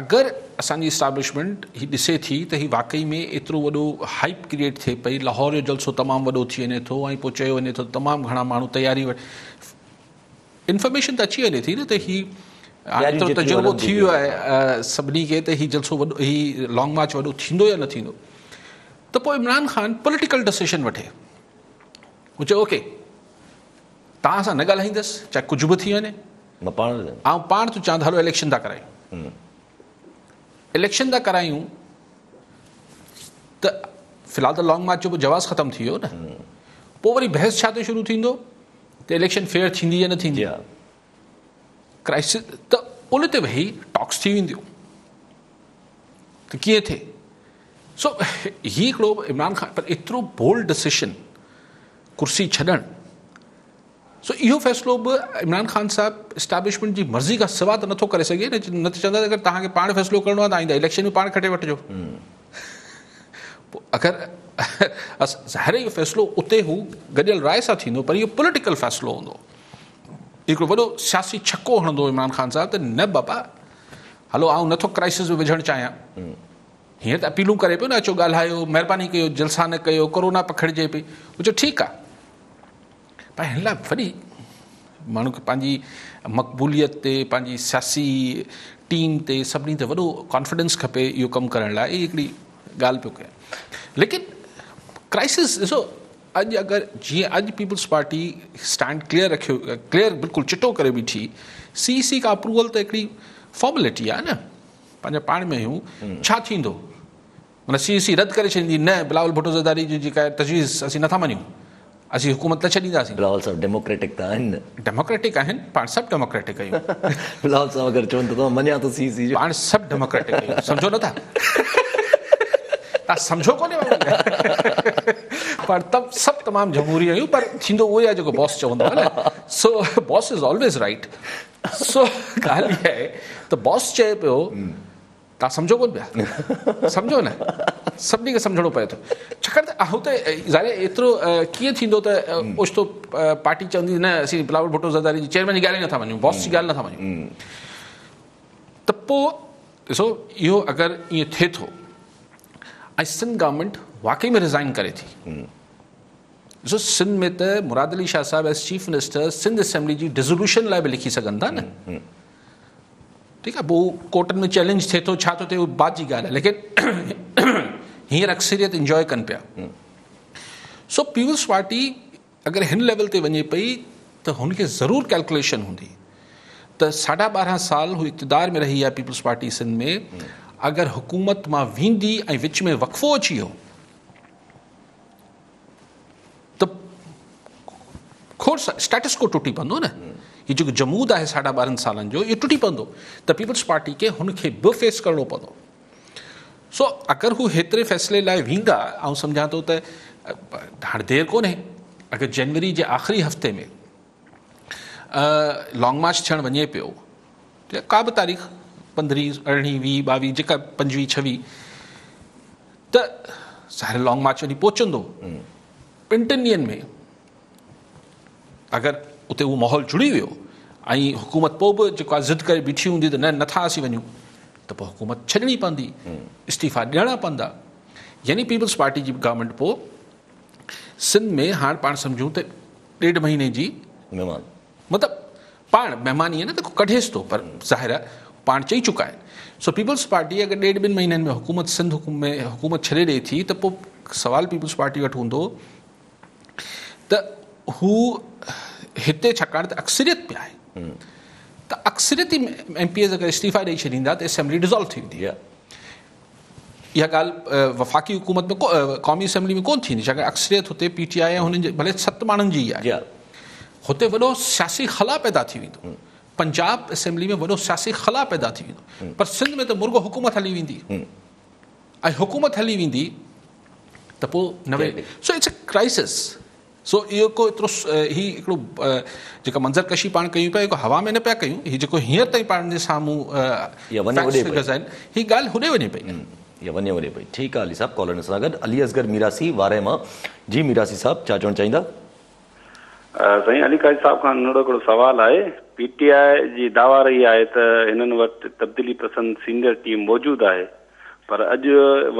अगरि असांजी इस्टाब्लिशमेंट ही ॾिसे थी त ही वाक़ई में एतिरो वॾो हाइप क्रिएट थिए पई लाहौर जो जलसो तमामु वॾो थी वञे थो ऐं पोइ चयो वञे थो तमामु घणा माण्हू तयारी इंफॉर्मेशन त अची वञे थी न त ही एतिरो तजुर्बो थी वियो आहे सभिनी खे त ही जलसो वॾो ही लॉन्ग मार्च वॾो थींदो या न थींदो त पोइ इमरान ख़ान पॉलिटिकल डिसीजन वठे हू चयो ओके तव्हां सां न ॻाल्हाईंदसि चाहे कुझु बि थी वञे पाण तूं चवां हलो इलेक्शन था करायूं इलेक्शन था करायूं त फ़िलहालु त लॉन्ग मार्च जो जवाज़ ख़तमु थी वियो न पोइ वरी बहस छा ते शुरू थींदो त इलेक्शन फेयर थींदी या न थींदी क्राइसिस त उन ते वेही टॉक्स थी वेंदियूं त कीअं थिए सो ही हिकिड़ो इमरान ख़ान पर एतिरो बोल्ड डिसीशन कुर्सी छॾणु सो इहो फ़ैसिलो बि इमरान ख़ान साहिबु इस्टेब्लिशमेंट जी मर्ज़ी खां सवाइ त नथो करे सघे न त चवंदा अगरि तव्हांखे पाण फ़ैसिलो करिणो आहे त ईंदा इलेक्शन में पाण खटे वठिजो पोइ अगरि ज़ाहिर इहो फ़ैसिलो उते हू गॾियल राय सां थींदो पर इहो पॉलिटिकल फ़ैसिलो हूंदो हिकिड़ो वॾो सियासी छको हणंदो इमरान ख़ान साहिबु त न बाबा हलो आउं नथो क्राइसिस में विझणु चाहियां हींअर त अपीलूं करे पियो न अचो ॻाल्हायो महिरबानी कयो जलसा न कयो कोरोना पखिड़िजे पई हू चयो ठीकु आहे पर हिन लाइ वरी माण्हू खे पंहिंजी मक़बूलियत ते पंहिंजी सियासी टीम ते सभिनी ते वॾो कॉन्फिडेंस खपे इहो कमु करण लाइ हिकिड़ी ॻाल्हि पियो कयां लेकिन क्राइसिस ॾिसो अॼु अगरि जीअं अॼु पीपल्स पार्टी स्टैंड क्लियर बिल्कुलु चिटो करे बीठी CEC खां अप्रूवल त हिकिड़ी फॉर्मेलिटी आहे न पंहिंजा पाण में हूं छा थींदो माना CEC रद्द करे छॾींदी न बिलावल भुट्टो ज़रदारी जी जेका तजवीज़ असीं नथा मञूं असीं हुकूमत न छॾींदासीं बिलावल साहब डेमोक्रेटिक त आहिनि डेमोक्रेटिक आहिनि पाण सभु डेमोक्रेटिक आहियूं बिलावल साहब अगरि चवनि त तव्हां मञा थो CEC जो पाण सभु डेमोक्रेटिक आहियूं सम्झो नथा तव्हां सम्झो कोन्हे पर सभु तमामु जमहूरी आहियूं पर थींदो उहो ई आहे जेको बॉस चवंदो आहे न so boss is always right so ॻाल्हि इहा आहे त बॉस चए पियो तव्हां सम्झो कोन पिया सम्झो न सभिनी खे सम्झणो पए थो छाकाणि त हुते ज़ाहिर एतिरो कीअं थींदो त ओचितो पार्टी चवंदी न असीं बिलावल भुट्टो ज़रदारी जी चेयरमैन जी ॻाल्हि ई नथा मञूं बॉस जी ॻाल्हि नथा मञूं त पोइ ॾिसो इहो अगरि ईअं थिए थो ऐं सिंध गवर्नमेंट वाकई में रिज़ाइन करे थी ॾिसो सिंध में त मुराद अली शाह साहिबु as chief minister Sindh assembly जी डिज़ोल्यूशन लाइ बि लिखी सघनि था न ठीकु आहे पोइ कोर्टनि में चैलेंज थिए थो छा थो थिए उहो बात जी ॻाल्हि आहे लेकिन हींअर अक्सरियत इंजॉय कनि पिया सो पीपल्स पार्टी अगरि हिन लेवल ते वञे पई त हुनखे ज़रूरु कैलकुलेशन हूंदी त 12.5 साल हू इक़्तिदार में रही आहे पीपल्स पार्टी सिंध में अगरि हुकूमत मां वेंदी ऐं विच में वक़फ़ो अची वियो त खोड़ स्टेटस को टुटी पवंदो न हीउ जेको जमूद आहे 12.5 सालनि जो इहो टुटी पवंदो त पीपल्स पार्टी खे हुनखे बि फेस करिणो पवंदो सो अगरि हू हेतिरे फ़ैसिले लाइ वेंदा ऐं सम्झां थो त हाणे देरि कोन्हे अगरि जनवरी जे आख़िरी हफ़्ते में लॉन्ग मार्च थियणु वञे पियो का बि तारीख़ 15, 18, 20, 22 जेका 25, 26 त ज़ाहिर लॉन्ग मार्च वञी पहुचंदो, 2-3 ॾींहंनि में अगरि उते उहो माहौल जुड़ी वियो ऐं हुकूमत पोइ बि जेको आहे ज़िद करे बीठी हूंदी त न नथा असीं वञूं, त पोइ हुकूमत छॾणी पवंदी, इस्तीफ़ा ॾियणा पवंदा। यानी पीपल्स पार्टी जी गवर्नमेंट पोइ सिंध में हाणे पाण सम्झूं त 1.5 महीने जी महिमान मतिलबु पाण महिमान ईअं न त कढेसि थो, पर ज़ाहिर आहे पाण चई चुका आहिनि। सो पीपल्स पार्टी अगरि 1.5-2 महीननि में हुकूमत सिंध में हुकूमत छॾे ॾिए थी त पोइ सवाल पीपल्स पार्टी वटि हूंदो त हू हिते छाकाणि त अक्सरियत में आहे त अक्सरियती MPs अगरि इस्तीफ़ा ॾेई छॾींदा त असेंबली डिज़ोल्व थी वेंदी। इहा ॻाल्हि वफ़ाक़ी हुकूमत में क़ौमी असेंबली में कोन थींदी, छाकाणि अक्सरियत हुते PTI हुननि जे भले 7 माण्हुनि जी आहे, हुते वॾो सियासी ख़ला पैदा थी वेंदो। पंजाब असेंबली में वॾो सियासी ख़ला पैदा थी वेंदो, पर सिंध में त मुर्गो हुकूमत हली वेंदी ऐं हुकूमत हली वेंदी त पोइ न वेंदी। So it's a crisis. सो इहो को एतिरो ही हिकिड़ो जेका मंज़रकशी पाण कयूं पिया जेको हवा में न पिया कयूं, हीअ जेको हींअर ताईं पाण जे साम्हूं फिगर्स आहिनि, हीअ ॻाल्हि होॾे वञे पई, इहा वञे पई। ठीकु आहे अली साहब, कॉलर सां गॾु अली असगर मीरासी वारे मां। जी मीरासी साहब, छा चवणु चाहींदा? साईं अली काजी साहब खां नंढो हिकिड़ो सुवाल आहे। PTI जी दावा रही आहे त हिननि वटि तब्दीली पसंद सीनियर टीम मौजूदु आहे, पर अॼु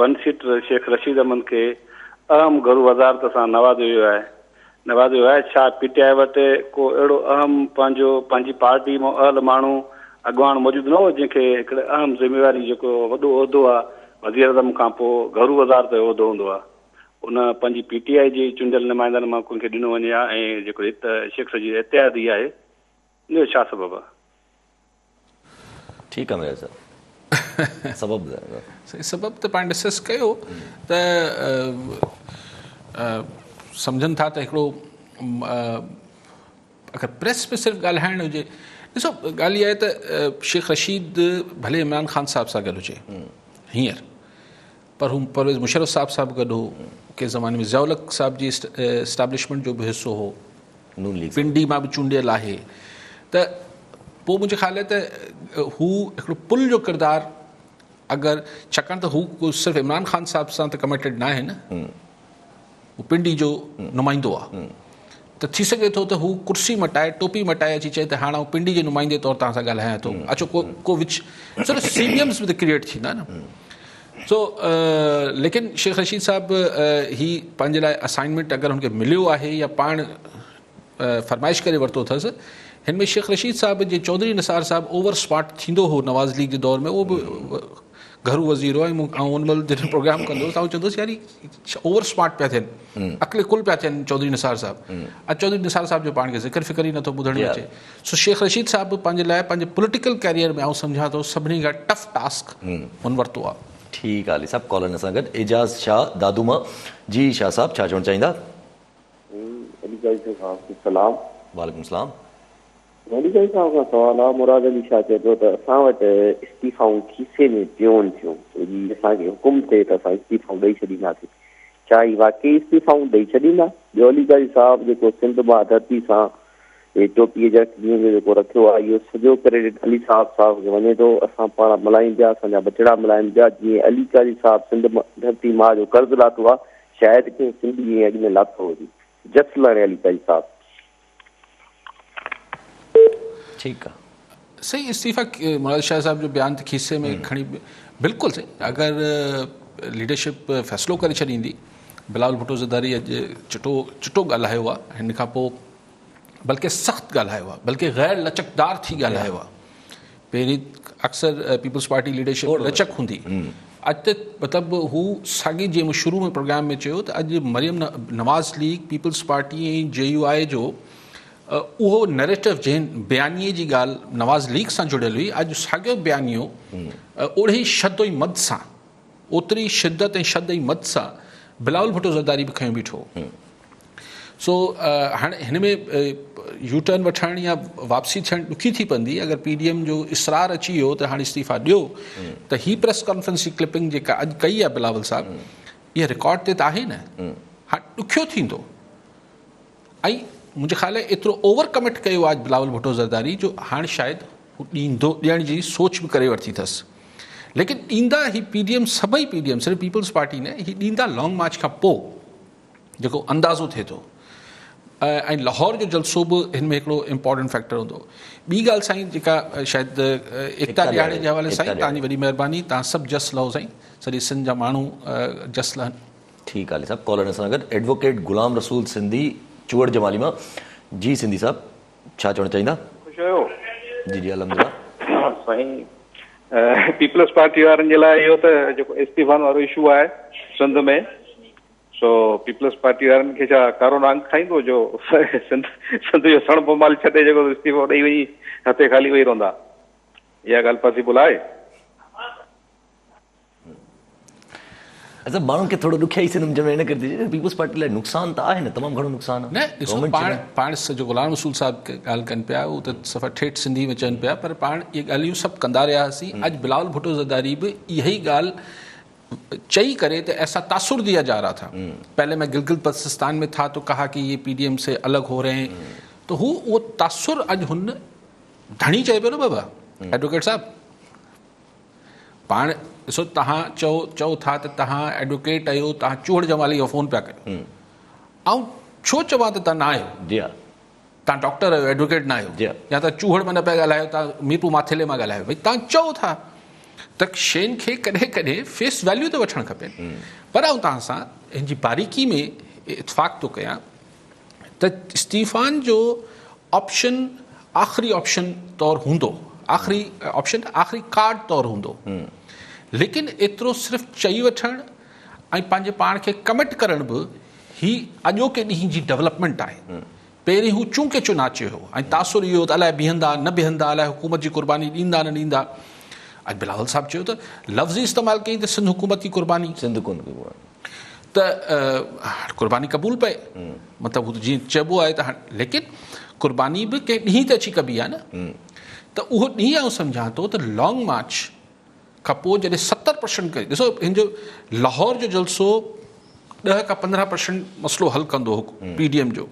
1 सीटर शेख रशीद अहमद खे अहम घरू वज़ारत सां नवाज़ियो आहे। छा PTI वटि को अहिड़ो अहम पंहिंजी पार्टी मां अहल माण्हू अॻवान मौजूदु न हो जंहिंखे हिकिड़े अहम ज़िम्मेवारी जेको वॾो उहिदो आहे वज़ीर आज़म खां पोइ घरू वज़ारत जो उहिदो हूंदो आहे, उन पंहिंजी PTI जी चूंडियल नुमाइंदनि मां कंहिंखे ॾिनो वञे हा, ऐं जेको शेख रशीद इत्यादी आहे, इहो छा सबबु आहे? ठीकु आहे मेरा साहब, सबबु त पाण डिस्कस कयो त सम्झनि था त हिकिड़ो अगरि प्रेस में सिर्फ़ु ॻाल्हाइणु हुजे, ॾिसो ॻाल्हि इहा आहे त शेख रशीद भले इमरान ख़ान साहब सां गॾु हुजे हींअर, पर हू परवेज़ मुशर्रफ साहब गॾु हो, कंहिं ज़माने में ज़ियाउल-हक़ साहब जी एस्टेब्लिशमेंट जो बि हिसो हो, नून लीग पिंडी मां बि चूंडियल आहे, त पोइ मुंहिंजे ख़्याल आहे त हू हिकिड़ो पुल जो किरदारु अगरि, छाकाणि त हू सिर्फ़ु इमरान ख़ान साहब सां त कमिटेड न आहे न, हू पिंडी जो नुमाइंदो आहे, त थी सघे थो त हू कुर्सी मटाए टोपी मटाए अची चए त हाणे आउं पिंडी जे नुमाइंदे तौरु तव्हां सां ॻाल्हायां थो, अचो को विच सिर्फ़ु CBMs बि त क्रिएट थींदा न। सो लेकिन शेख रशीद साहब ही पंहिंजे लाइ असाइनमेंट अगरि हुनखे मिलियो आहे या पाण फरमाइश करे वरितो अथसि, हिन में शेख रशीद साहब जे चौधरी निसार साहब ओवर स्मार्ट थींदो हो नवाज़ लीग जे दौर में, उहो बि घरू वज़ीर हो, ऐं उन महिल जॾहिं प्रोग्राम कंदो त चवंदुसि यानी ओवर स्मार्ट पिया थियनि, अकले कुल पिया थियनि चौधरी निसार साहब। अॼु चौधरी निसार साहब जो पाण खे ज़िक्र फ़िक्र ई नथो ॿुधण में अचे। सो शेख रशीद साहब पंहिंजे लाइ पंहिंजे पॉलिटिकल कैरियर में आउं सम्झां थो सभिनी खां टफ टास्क हुन वरितो आहे। ठीकु आहे अली साहब, कॉलर सां गॾु एजाज़ शाह दादूमा। जी शाह साहब, छा चवणु चाहींदा? सलाम। वालेकुम सलाम। मेडिकल साहब खां सवाल आहे, मुराद अली शाह चए थो त असां वटि इस्तीफ़ाऊं खीसे में पियोन थियूं, असांखे हुकुम थिए त असां इस्तीफ़ाऊं ॾेई छॾींदासीं, छा ई वाकई इस्तीफ़ाऊं ॾेई छॾींदा? ॿियो अली साहब जेको सिंध मां धरती सां टोपीअ जा ॾींहं जो जेको रखियो आहे, इहो सॼो क्रेडिट अली साहब खे वञे थो। असां पाण मल्हायूं पिया, असांजा बचड़ा मल्हाइनि पिया, जीअं अली कारी साहब सिंध धरती मां जो कर्ज़ु लाथो आहे, शायदि कंहिं सिंधी अॻ में लाथो हुजे। जस लाणे अली कारी साहब। ठीकु आहे, सही इस्तीफ़ा मुराद शाह साहब जो बयान त खीसे में खणी, बिल्कुलु सही। अगरि लीडरशिप फ़ैसिलो करे छॾींदी, बिलावल भुट्टो ज़रदारी अॼु चिटो ॻाल्हायो आहे, हिन खां पोइ बल्कि सख़्तु ॻाल्हायो आहे, बल्कि गैर लचकदार थी ॻाल्हायो आहे। पहिरीं अक्सर पीपल्स पार्टी लीडरशिप लचक हूंदी, अॼु त मतिलबु हू साॻी जीअं मूं शुरू में प्रोग्राम में चयो त अॼु मरियम नवाज़ लीग पीपल्स पार्टी ऐं JUI जो उहो नैरेटिव जंहिं बयानीअ जी ॻाल्हि नवाज़ लीग सां जुड़ियल हुई, अॼु साॻियो बयानियो ओढ़ी शद ऐं मद सां, ओतिरी शिदत ऐं शद ऐं मद सां बिलावल भुट्टो ज़रदारी बि खयो बीठो। सो हाणे हिन में यू टर्न वठणु या वापसी थियणु ॾुखी थी पवंदी। अगरि PDM जो इसरार अची वियो त हाणे इस्तीफ़ा ॾियो, त ही प्रेस कॉन्फ्रेंस जी क्लिपिंग जेका अॼु कई आहे बिलावल साहब, इहा रिकॉर्ड ते त आहे न, हाणे ॾुखियो थींदो। ऐं मुंहिंजे ख़्याल आहे एतिरो ओवर कमिट कयो आहे बिलावल भुट्टो ज़रदारी जो हाणे शायदि हू ॾियण जी सोच बि करे वरिती अथसि। लेकिन ॾींदा ही PDM सभई PDM सिर्फ़ु पीपल्स पार्टी न ही ॾींदा लॉन्ग मार्च खां पोइ जेको अंदाज़ो थिए थो ऐं लाहौर जो जलसो बि हिन में हिकिड़ो इम्पॉर्टेंट फैक्टर हूंदो। ॿी ॻाल्हि साईं जेका शायदि एकता ॾियारे जे हवाले साईं तव्हांजी वॾी महिरबानी, तव्हां सभु जस लहो साईं, सॼे सिंध जा माण्हू जस लहनि। ठीकु आहे साहब। कॉलर सां गॾु एडवोकेट गुलाम रसूल सिंधी चूड़ जमाली मां। जी सिंधी साहब छा चवणु चाहींदा? ख़ुशि आहियो? जी जी अलहमदिल्ला साईं। पीपल्स पार्टी वारनि जे लाइ इहो त जेको इस्तीफ़ान वारो इशू आहे सिंध में, सो पीपल्स पार्टी वारनि खे छा कारोना अंग खाईंदो जो सिंध जो सण बोमाल छॾे जेको इस्तीफ़ो ॾेई वञी हथे खाली वेही रहंदा? इहा ॻाल्हि पॉसिबल आहे? अच्छा माण्हुनि खे थोरो ॾुखियाई सम्झ में इन करे पीपल्स पार्टी लाइ नुक़सानु त आहे न, तमामु घणो नुक़सानु आहे न। ॾिसो पाण जो गुलाम रसूल साहिब ॻाल्हि कनि पिया उहो त सफ़ा ठेठ सिंधी में चवनि पिया, पर पाण इहे ॻाल्हियूं सभु कंदा रहियासीं। अॼु बिलावल भुट्टो ज़रदारी बि इहा ई ॻाल्हि चई करे तो ऐसा तासुर दिया जा रहा था। पहले मैं गिलगित बल्तिस्तान में था तो कहा कि ये PDM से अलग हो रहे हैं, तो वो तासुर अॼु हुन धणी चए पियो न बाबा एडवोकेट साहब। पाण ॾिसो तव्हां चओ था त तव्हां एडवोकेट आहियो, तव्हां चूड़ जमाली जो फ़ोन पिया कयो, ऐं छो चवां त तव्हां न आहियो? जी हा। तव्हां डॉक्टर आहियो, एडवोकेट न आहियो, या त चूहड़ में न पिया ॻाल्हायो, तव्हां मीरपुर माथेले मां ॻाल्हायो, भई तव्हां चओ था त शयुनि खे कॾहिं कॾहिं फेस वैल्यू त वठणु खपे। पर आउं तव्हां सां हिन जी बारीकी में इतफ़ाक़ थो कयां त इस्तीफ़ान जो ऑप्शन आख़िरी ऑप्शन तौरु हूंदो, आख़िरी ऑप्शन आख़िरी कार्ड तौरु हूंदो, लेकिन एतिरो सिर्फ़ु चई वठणु ऐं पंहिंजे पाण खे कमिट करणु बि ही अॼोके ॾींहं जी डेवलपमेंट आहे। पहिरीं हू चूंके चुनाचे हो ऐं तासुर इहो त अलाए बीहंदा न बीहंदा, अलाए हुकूमत जी कुर्बानी ॾींदा न ॾींदा। अॼु बिलावल साहब चयो त लफ़्ज़ी इस्तेमालु कई त सिंध हुकूमत की कुर्बानी, सिंध कोन त कुर्बानी क़बूल पए, मतिलबु हू जीअं चइबो आहे त लेकिन कुर्बानी बि कंहिं ॾींहं ते अची कबी आहे न। त उहो ॾींहुं आउं सम्झां थो त लॉन्ग मार्च खां पोइ जॾहिं 70% करे, ॾिसो हिन जो लाहौर जो जलसो 10 खां 15% मसइलो हल कंदो PDM जो,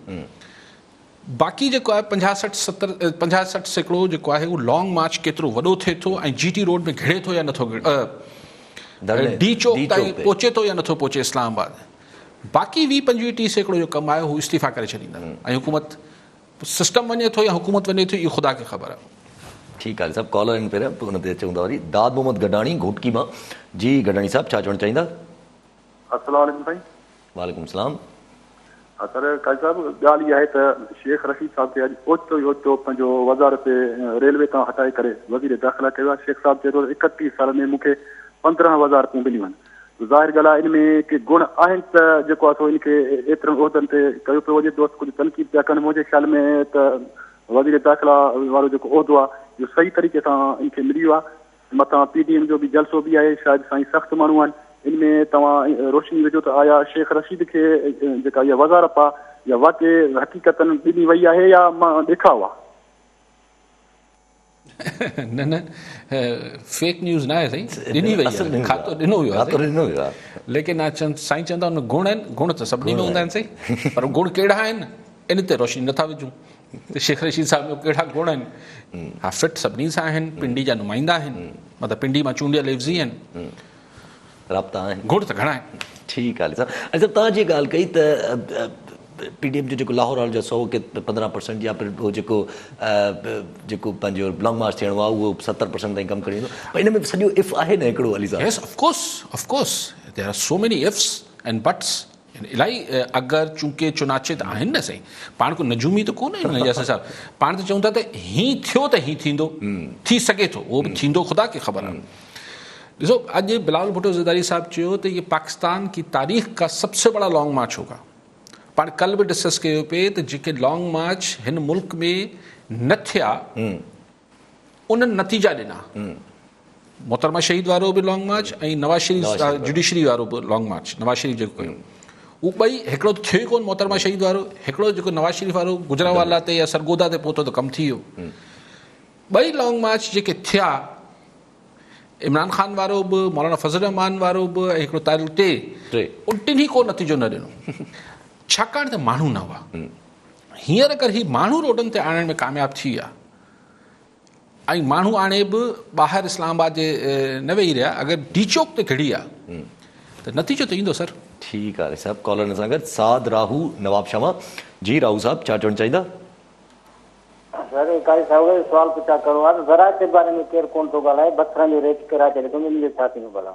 बाक़ी जेको आहे 50-60 सैकड़ो जेको आहे उहो लॉन्ग मार्च केतिरो वॾो थिए थो ऐं GT रोड में घिड़े थो या नथो डी चौक ताईं पहुचे थो या नथो पहुचे इस्लामाबाद। बाक़ी 20-25 सैकड़ो जो कमु आहे हू इस्तीफ़ा करे छॾींदा ऐं हुकूमत सिस्टम वञे थो या हुकूमत वञे थो, इहो ख़ुदा खे ख़बर आहे। ठीकु आहे साहब। कॉलर इन पहिरियों पोइ हुन ते अचूं था वरी। दाद मोहम्मद गडाणी घोटकी मां। जी गडाणी साहब छा चवणु चाहींदा? अस्सलाम वालेकुम साईं। वालेकुम सलाम। सर काजी साहब ॻाल्हि इहा आहे त शेख रशीद साहब खे अॼु ओचितो ई ओचितो पंहिंजो वज़ारत रेलवे तां हटाए करे वज़ीर दाख़िला कयो आहे। शेख साहब चए थो 31 साल में मूंखे 15 वज़ारतूं मिलियूं आहिनि। ज़ाहिर ॻाल्हि आहे इन में के गुण आहिनि त जेको आहे सो इनखे एतिरनि उहिदनि ते कयो पियो वञे। दोस्त कुझु तनक़ीद पिया कनि मुंहिंजे ख़्याल में त वज़ीर दाख़िला वारो जेको उहिदो आहे इहो सही तरीक़े सां इनखे मिली वियो आहे। मथां PDM जो बि जलसो बि आहे, शायदि साईं सख़्तु माण्हू आहिनि। इन में तव्हां रोशनी विझो त आया शेख रशीद खे जेका इहा वज़ारत आहे इहा वाक़ई हक़ीक़तन ॾिनी वई आहे या मां ॾेखाव आहे? न फेक न्यूज़ न आहे साईं, ॾिनी वई आहे, खातो ॾिनो वियो आहे। लेकिन साईं चवंदा आहिनि गुण आहिनि, गुण त सभिनी में हूंदा आहिनि साईं, पर गुण कहिड़ा आहिनि इन ते रोशनी नथा विझूं। शेख रशीद साहब में कहिड़ा गुण आहिनि? हा फिट सभिनी सां आहिनि, पिंडी जा नुमाइंदा आहिनि, मतिलबु पिंडी मां चूंडियल एफ़ज़ी आहिनि, राब्ता आहिनि, गुण त घणा आहिनि। ठीकु आहे साहब। अच्छा तव्हांजी ॻाल्हि कई त PDM जो जेको लाहौर वारो जो 100 के 15% या फिर उहो जेको पंहिंजो लॉन्ग मार्च थियणो आहे उहो 70% ताईं कमु करे ईंदो, पर हिन में सॼो इफ़ आहे न हिकिड़ो अली साहब? Yes of course there are so many ifs and buts. इलाही अगरि चूंके चुनाचे त आहिनि न साईं, पाण को नजूमी त कोन्हे हिन जैसे साहब। पाण त चऊं था त हीअं थियो त हीअं थींदो, थी सघे थो, उहो बि थींदो, ख़ुदा खे ख़बर आहे। ॾिसो अॼु बिलावल भुट्टो ज़रदारी साहब चयो त ये पाकिस्तान की तारीख़ का सबसे बड़ा लॉन्ग मार्च होगा। पाण कल बि डिस्कस कयो पिए त जेके लॉन्ग मार्च हिन मुल्क में न थिया उन्हनि नतीजा ॾिना। मोहतरमा शहीद वारो बि लॉन्ग मार्च ऐं नवाज़ शरीफ़ जुडिशरी वारो बि लॉन्ग मार्च नवाज़ शरीफ़ जेको कयो, उहो ॿई हिकिड़ो थियो ई कोन मोहतरमा शहीद वारो, हिकिड़ो जेको नवाज़ शरीफ़ वारो गुजरावाला ते या सरगोदा ते पहुतो त कमु थी वियो। ॿई लॉन्ग मार्च जेके थिया, इमरान ख़ान वारो बि, मौलाना फज़ल रहमान वारो बि ऐं हिकिड़ो तारीख़ टे टिनी को नतीजो न ॾिनो, छाकाणि त माण्हू न हुआ। हींअर अगरि ही माण्हू रोडनि ते आणण में कामयाबु थी विया ऐं माण्हू हाणे बि ॿाहिरि इस्लामाबाद जे न वेही रहिया, अगरि डी चौक ते खड़ी आहे त नतीजो त ईंदो सर। ठीकु आहे साहब, कॉलर सां गॾु साद राहू नवाब शामा। जी राहू साहब, छा चवणु चाहींदा? सर काई साहब सवाल पुछा करो आहे, ज़राअत जे बारे में केरु कोन थो ॻाल्हाए, बसरनि जो रेट करा छॾे थो, मुंहिंजे छा थींदो भला?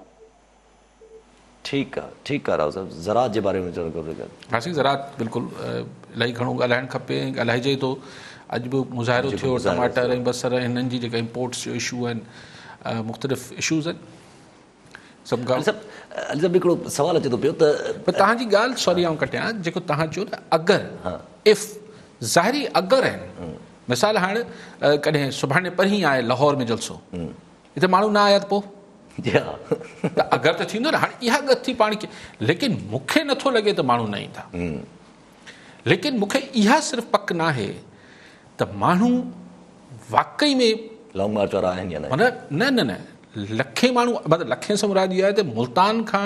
ठीकु आहे राहू साहब, ज़राअत जे बारे में चवणु खपे। हासी ज़राअत बिल्कुलु इलाही घणो ॻाल्हाइणु खपे, ॻाल्हाइजे थो। अॼु बि मुज़ाहिरो थियो टमाटर ऐं बसर हिननि जी जेका इम्पोर्ट्स जो इशू आहिनि, मुख़्तलिफ़ इशूज़ आहिनि सभु ॻाल्हि। सभु हिकिड़ो सवालु अचे थो पियो त तव्हांजी ॻाल्हि सॉरी आउं कटियां, जेको तव्हां चयो न अगरि इफ़ ज़ाहिरी अगरि आहिनि, मिसाल हाणे कॾहिं सुभाणे परीं आहे लाहौर में जलसो, हिते माण्हू न आया त पोइ त अगरि त थींदो न। हाणे इहा ॻाल्हि थी पाण खे, लेकिन मूंखे नथो लॻे त माण्हू न ईंदा। लेकिन मूंखे इहा सिर्फ़ु पक न आहे त माण्हू वाकई में लॉन्ग मार्च वारा आहिनि या न न न लखे माण्हू, मतिलबु लखे सां मुराद इहा आहे त मुल्तान खां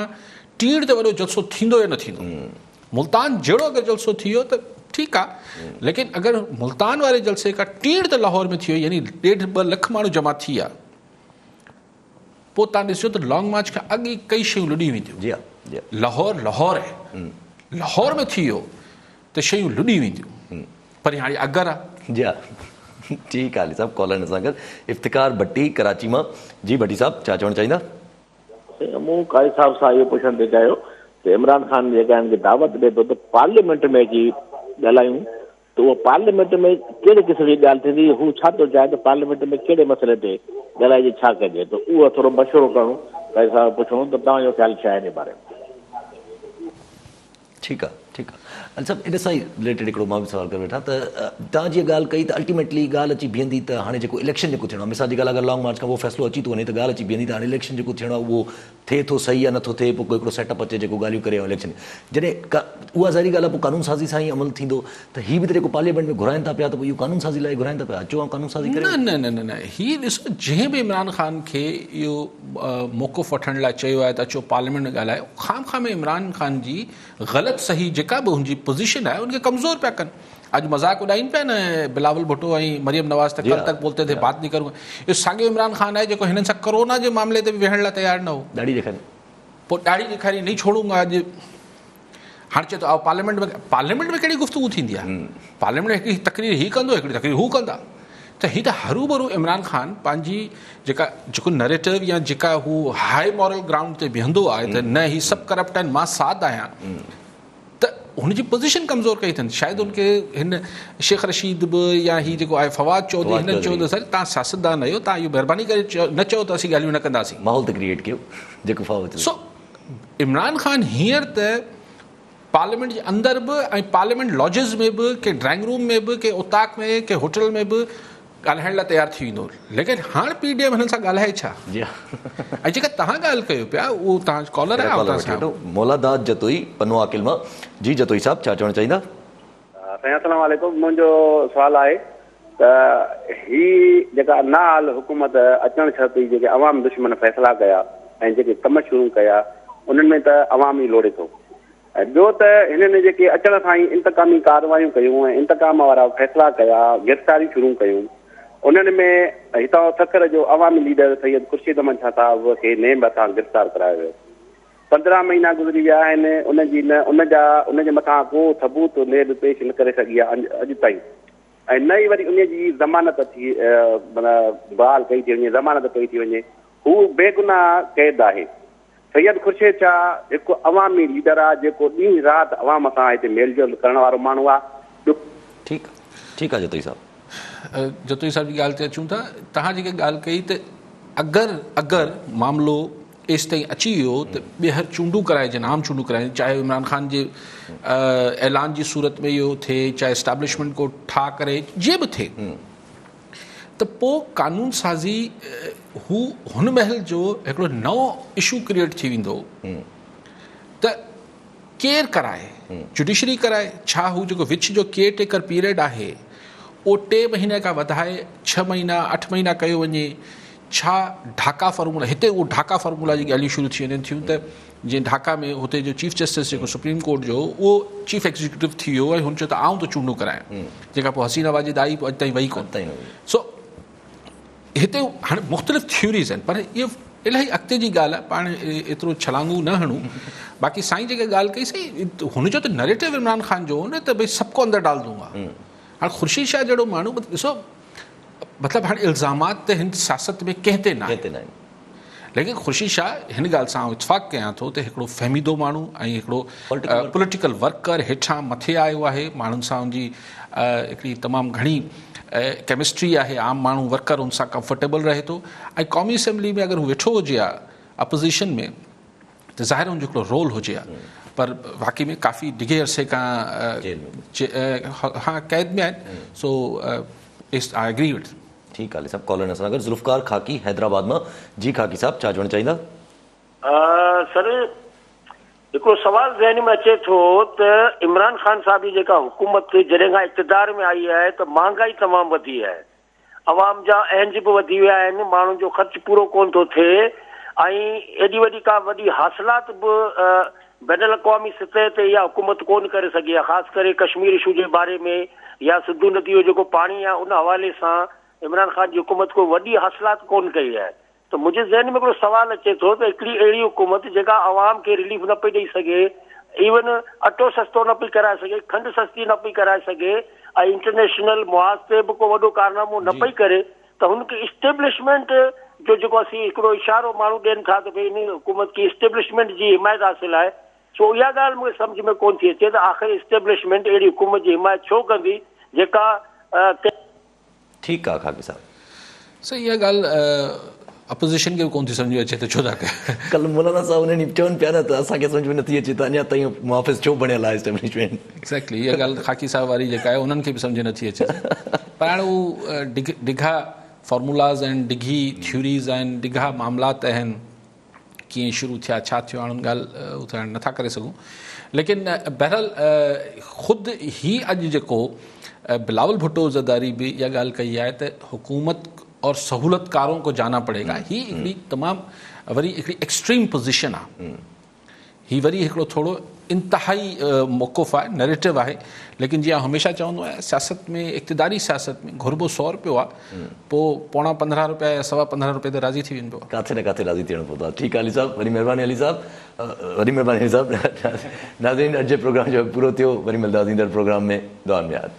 टीड़ ते वॾो जलसो थींदो या न थींदो। मुल्तान जहिड़ो अगरि जलसो थी वियो त ठीकु आहे, लेकिन अगरि मुल्तान वारे जलसे खां टीड़ त लाहौर में थी वियो, यानी 1.5-2 लख माण्हू जमा थी विया, पोइ तव्हां ॾिसो त लॉन्ग मार्च खां अॻु कई शयूं लुॾी वेंदियूं। लाहौर आहे, लाहौर में थी वियो त शयूं लुॾी वेंदियूं, पर हाणे अगरि आहे। जी हा, ठीकु आहे साहब, कॉलर सां गॾु इफ्तिकार भट्टी कराची मां। जी भट्टी साहब, छा चवणु चाहींदा? मूं काई साहब सां इहो पुछणु थी चाहियो त इमरान ख़ान जेका हिनखे दावत ॾिए थो त पार्लियामेंट में अची ॻाल्हायूं, त उहो पार्लियामेंट में कहिड़े क़िस्म जी ॻाल्हि थींदी, हू छा थो चाहे त पार्लियामेंट में कहिड़े मसइले ते ॻाल्हाइजे, छा कजे, त उहो थोरो मशवरो करूं, काई साहब पुछूं त तव्हांजो ख़्यालु छा आहे हिन बारे में? ठीकु आहे सभु इन सां ई रिलेटेड हिकिड़ो मां बि सवालु करे वेठा त तव्हां जीअं ॻाल्हि कई त अल्टीमेटली ॻाल्हि अची बीहंदी त हाणे जेको इलेक्शन जेको थियणो आहे, मिसाल जी ॻाल्हि अगरि लॉन्ग मार्च खां उहो फ़ैसिलो अची थो वञे त ॻाल्हि अची बीहंदी त हाणे इलेक्शन जेको थियणो आहे उहो थिए थो सही या नथो थिए, पोइ कोई हिकिड़ो सेटअप अचे जेको ॻाल्हियूं करे इलेक्शन, जॾहिं उहा ज़ाहिरी ॻाल्हि आहे पोइ कानून साज़ी सां ई अमल थींदो, त हीअ बि त जेको पार्लियामेंट में घुराइनि था पिया त पोइ इहो कानून साज़ी लाइ घुराइनि था पिया, अचो कानून साज़ी करे। न न न न हीअ ॾिसो, जंहिं बि इमरान ख़ान खे इहो मौक़ुफ़ वठण लाइ चयो आहे त अचो पार्लियामेंट में ॻाल्हाए, खाम में इमरान ख़ान जी ग़लति सही जेका बि हुनजी पोज़ीशन है उनके कमज़ोर पिया कनि। आज मजाक उड़ाइनि पिया न बिलावल भुट्टो ऐं मरियम नवाज़ त कल तक बोलते थे बात नहीं करूँगा, इहो साॻियो इमरान ख़ान आहे जेको हिननि सां कोरोना जे मामले ते बि वेहण लाइ तयारु न हो, ॾाढी ॾेखारी, पोइ ॾाढी ॾेखारी नहीं छोड़ूंगा। अॼु हाणे चए थो पार्लियामेंट में कहिड़ी गुफ़्तगू थींदी आहे, पार्लियामेंट में हिकिड़ी तकरीर हीअ कंदो, हिकिड़ी तकरीर हू कंदा, त हीअ त हरू भरू इमरान ख़ान पंहिंजी जेको नरेटिव या जेका हू हाई मॉरल ग्राउंड ते बीहंदो आहे त न ही सभु करप्ट आहिनि, मां साथ आहियां, त हुनजी पोज़ीशन कमज़ोर कई अथनि। शायदि उनखे हिन शेख रशीद बि या हीअ जेको आहे फवाद चौधरी हिननि चयो त सर तव्हां सियासतदान आहियो, तव्हां इहो महिरबानी करे न चयो त असीं ॻाल्हियूं न कंदासीं, माहौल त क्रिएट कयो जेको फवाद। सो इमरान ख़ान हींअर त पार्लियामेंट जे अंदरि बि ऐं पार्लियामेंट लॉजिस में बि, के ड्राइंग रूम में बि, के उताक में, के होटल में बि ॻाल्हाइण लाइ तयारु थी वेंदो, लेकिन हाणे PDM हिननि सां ॻाल्हाए छा? ऐं जेका तव्हां ॻाल्हि कयो पिया उहो तव्हां कॉलर आहे मौलादाद जतोई पनो आकिल मां। जी जतोई साहब, छा चवणु चाहींदा? अस्सलाम वालेकुम। मुंहिंजो सुवालु आहे त ही जेका नाल हुकूमत अचण छॾी जेके अवाम दुश्मन फ़ैसिला कया ऐं जेके कम शुरू कया उन्हनि में त अवाम ई लोड़े थो, ऐं ॿियो त हिननि जेके अचण सां ई इंतकामी कार्रवायूं कयूं ऐं इंतकाम वारा फ़ैसिला कया, गिरफ़्तारियूं शुरू कयूं, उन्हनि में हितां तखर जो अवामी लीडर सैयद खुर्शीद अहमद शाह साहब खे नेम हथां गिरफ़्तार करायो वियो। 15 महीना गुज़री विया आहिनि, उनजे मथां को सबूत नेब पेश न करे सघी आहे अॼु ताईं, ऐं न ई वरी उनजी ज़मानत थी बहाल कई थी वञे, ज़मानत कई थी वञे, हू बेगुनाह कैद आहे। सैयद खुर्शीद शाह हिकु अवामी लीडर आहे जेको ॾींहुं राति अवाम सां हिते मेल जोल करण वारो माण्हू आहे। ठीकु आहे जतोई साहब, जतोई साहब जी ॻाल्हि ते अचूं था। तव्हां जेके ॻाल्हि कई त अगरि मामिलो एसि ताईं अची वियो त ॿीहर चूंडूं कराइजनि, आम चूंडूं कराइजनि, चाहे इमरान ख़ान जे ऐलान जी सूरत में इहो थिए, चाहे एस्टेब्लिशमेंट को ठा करे जीअं बि थिए, त पोइ कानून साज़ी हू हुन महल जो हिकिड़ो नओं इशू क्रिएट थी वेंदो त केरु कराए, जुडिशरी कराए, छा हू जेको विच जो केयर टेकर पीरियड आहे उहो 3 महीने खां वधाए 6 महीना 8 महीना कयो वञे, छा ढाका फार्मूला, हिते उहो ढाका फार्मूला जी ॻाल्हियूं शुरू थी वञनि थियूं त जीअं ढाका में हुते जो चीफ जस्टिस जेको सुप्रीम कोर्ट जो उहो चीफ एग्जीक्यूटिव थी वियो ऐं हुन चयो त आऊं त चूंडूं करायां, जेका पोइ हसीना वाजिद आई, पोइ अॼु ताईं वई कोन। सो हिते हाणे मुख़्तलिफ़ थ्योरीज़ आहिनि, पर इहो इलाही अॻिते जी ॻाल्हि आहे, पाण एतिरो छलांगू न हणूं। बाक़ी साईं जेका ॻाल्हि कई सही, हुनजो त नरेटिव इमरान ख़ान जो हो न, त भई सबको अंदरि डाल दूंगा। हाणे ख़ुर्शीद शाह जहिड़ो माण्हू, ॾिसो मतिलबु हाणे इल्ज़ामात त हिन सियासत में कंहिं ते न आहे, लेकिन ख़ुर्शीद शाह हिन ॻाल्हि सां इतफ़ाक़ कयां थो त हिकिड़ो फ़हमीदो माण्हू ऐं हिकिड़ो पॉलिटिकल वर्कर हेठां मथे आयो आहे, माण्हुनि सां हुनजी हिकिड़ी तमामु घणी केमिस्ट्री आहे, आम माण्हू वर्कर हुन सां कंफर्टेबल रहे थो, ऐं क़ौमी असेंबली में अगरि हू वेठो हुजे हा अपोज़िशन में त ज़ाहिर हुनजो हिकिड़ो रोल हुजे हा, पर वाक़ई में काफ़ी डिघे अरसे खां हा क़ैद में आहिनि। सो आई एग्री विथ। ठीकु आहे साहब, कॉलर सां गॾु ज़ुल्फ़कार खाकी हैदराबाद मां। जी खाकी साहब, छा चवणु चाहींदा? सर हिकिड़ो सुवाल ज़हन में अचे थो त इमरान ख़ान साहब जी जेका हुकूमत जॾहिं खां इक़्तिदार में आई आहे त महांगाई तमामु वधी आहे, अवाम जा अहंज बि वधी विया आहिनि, माण्हुनि जो ख़र्च पूरो कोन थो थिए, ऐं एॾी वॾी का वॾी हासिलात बि बैन अल-अक़वामी सतह ते इहा हुकूमत कोन करे सघी आहे, ख़ासि करे कश्मीर इशू जे बारे में या सिंधु नदी जो जेको पाणी आहे उन हवाले सां इमरान ख़ान जी हुकूमत को वॾी हासिलात कोन कई आहे। त मुंहिंजे ज़हन में हिकिड़ो सुवाल अचे थो त हिकिड़ी अहिड़ी हुकूमत जेका अवाम खे रिलीफ न पई ॾेई सघे, इवन अटो सस्तो न पई कराए सघे, खंडु सस्ती न पई कराए सघे, ऐं इंटरनेशनल मुआज़ ते बि को वॾो कारनामो न पई करे, त हुनखे इस्टेब्लिशमेंट जो जेको असीं हिकिड़ो इशारो माण्हू ॾियनि था त भई इन हुकूमत खे इस्टेब्लिशमेंट जी हिमायत हासिल आहे, सो इहा ॻाल्हि मूंखे सम्झ में कोन थी अचे त आख़िर इस्टेब्लिशमेंट अहिड़ी हुकूमत जी हिमायत छो कंदी जेका ठीकु आहे खाकी साहब। सही इहा ॻाल्हि अपोज़िशन खे बि कोन थी सम्झ में अचे त छो था कयो। कल्ह मौलाना साहब उन्हनि चवनि पिया न त असांखे सम्झ में नथी अचे त अञा ताईं मुहाफ़िज़ छो बणियल आहे इस्टेब्लिशमेंट। एक्ज़ैक्टली इहा ॻाल्हि खाकी साहब वारी जेका आहे उन्हनि खे बि सम्झ नथी अचे, पर हाणे हू डिघा फॉर्मूलाज़ आहिनि, डिघी थ्योरीज़ आहिनि, डिघा मामलात आहिनि, कीअं शुरू थिया छा थियो, हाणे ॻाल्हि हू त हाणे नथा करे सघूं, लेकिन बहरहाल ख़ुदि ही अॼु जेको बिलावल भुट्टो ज़रदारी बि इहा ॻाल्हि कई आहे त हुकूमत और सहूलतकारों को जाना पड़ेगा, ही हिकिड़ी तमामु वरी हिकिड़ी एक्सट्रीम पोज़ीशन आहे, ही वरी हिकिड़ो थोरो इंतिहाई मौक़ुफ़ आहे, नैरेटिव आहे, लेकिन जीअं हमेशह चवंदो आहियां सियासत में, इक़्तिदारी सियासत में घुर्बो 100 रुपयो आहे, पोइ पौणा 15 रुपया या सवा 15 रुपये ते राज़ी थी वञिबो आहे, किथे न किथे राज़ी थियणो पवंदो आहे। ठीकु आहे अली साहब, वरी महिरबानी अली साहब, वरी महिरबानी अली साहब। नाज़रीन, अॼु जे प्रोग्राम जो पूरो थियो, वरी मिलंदासीं ईंदड़ प्रोग्राम में। दुआ में यादि।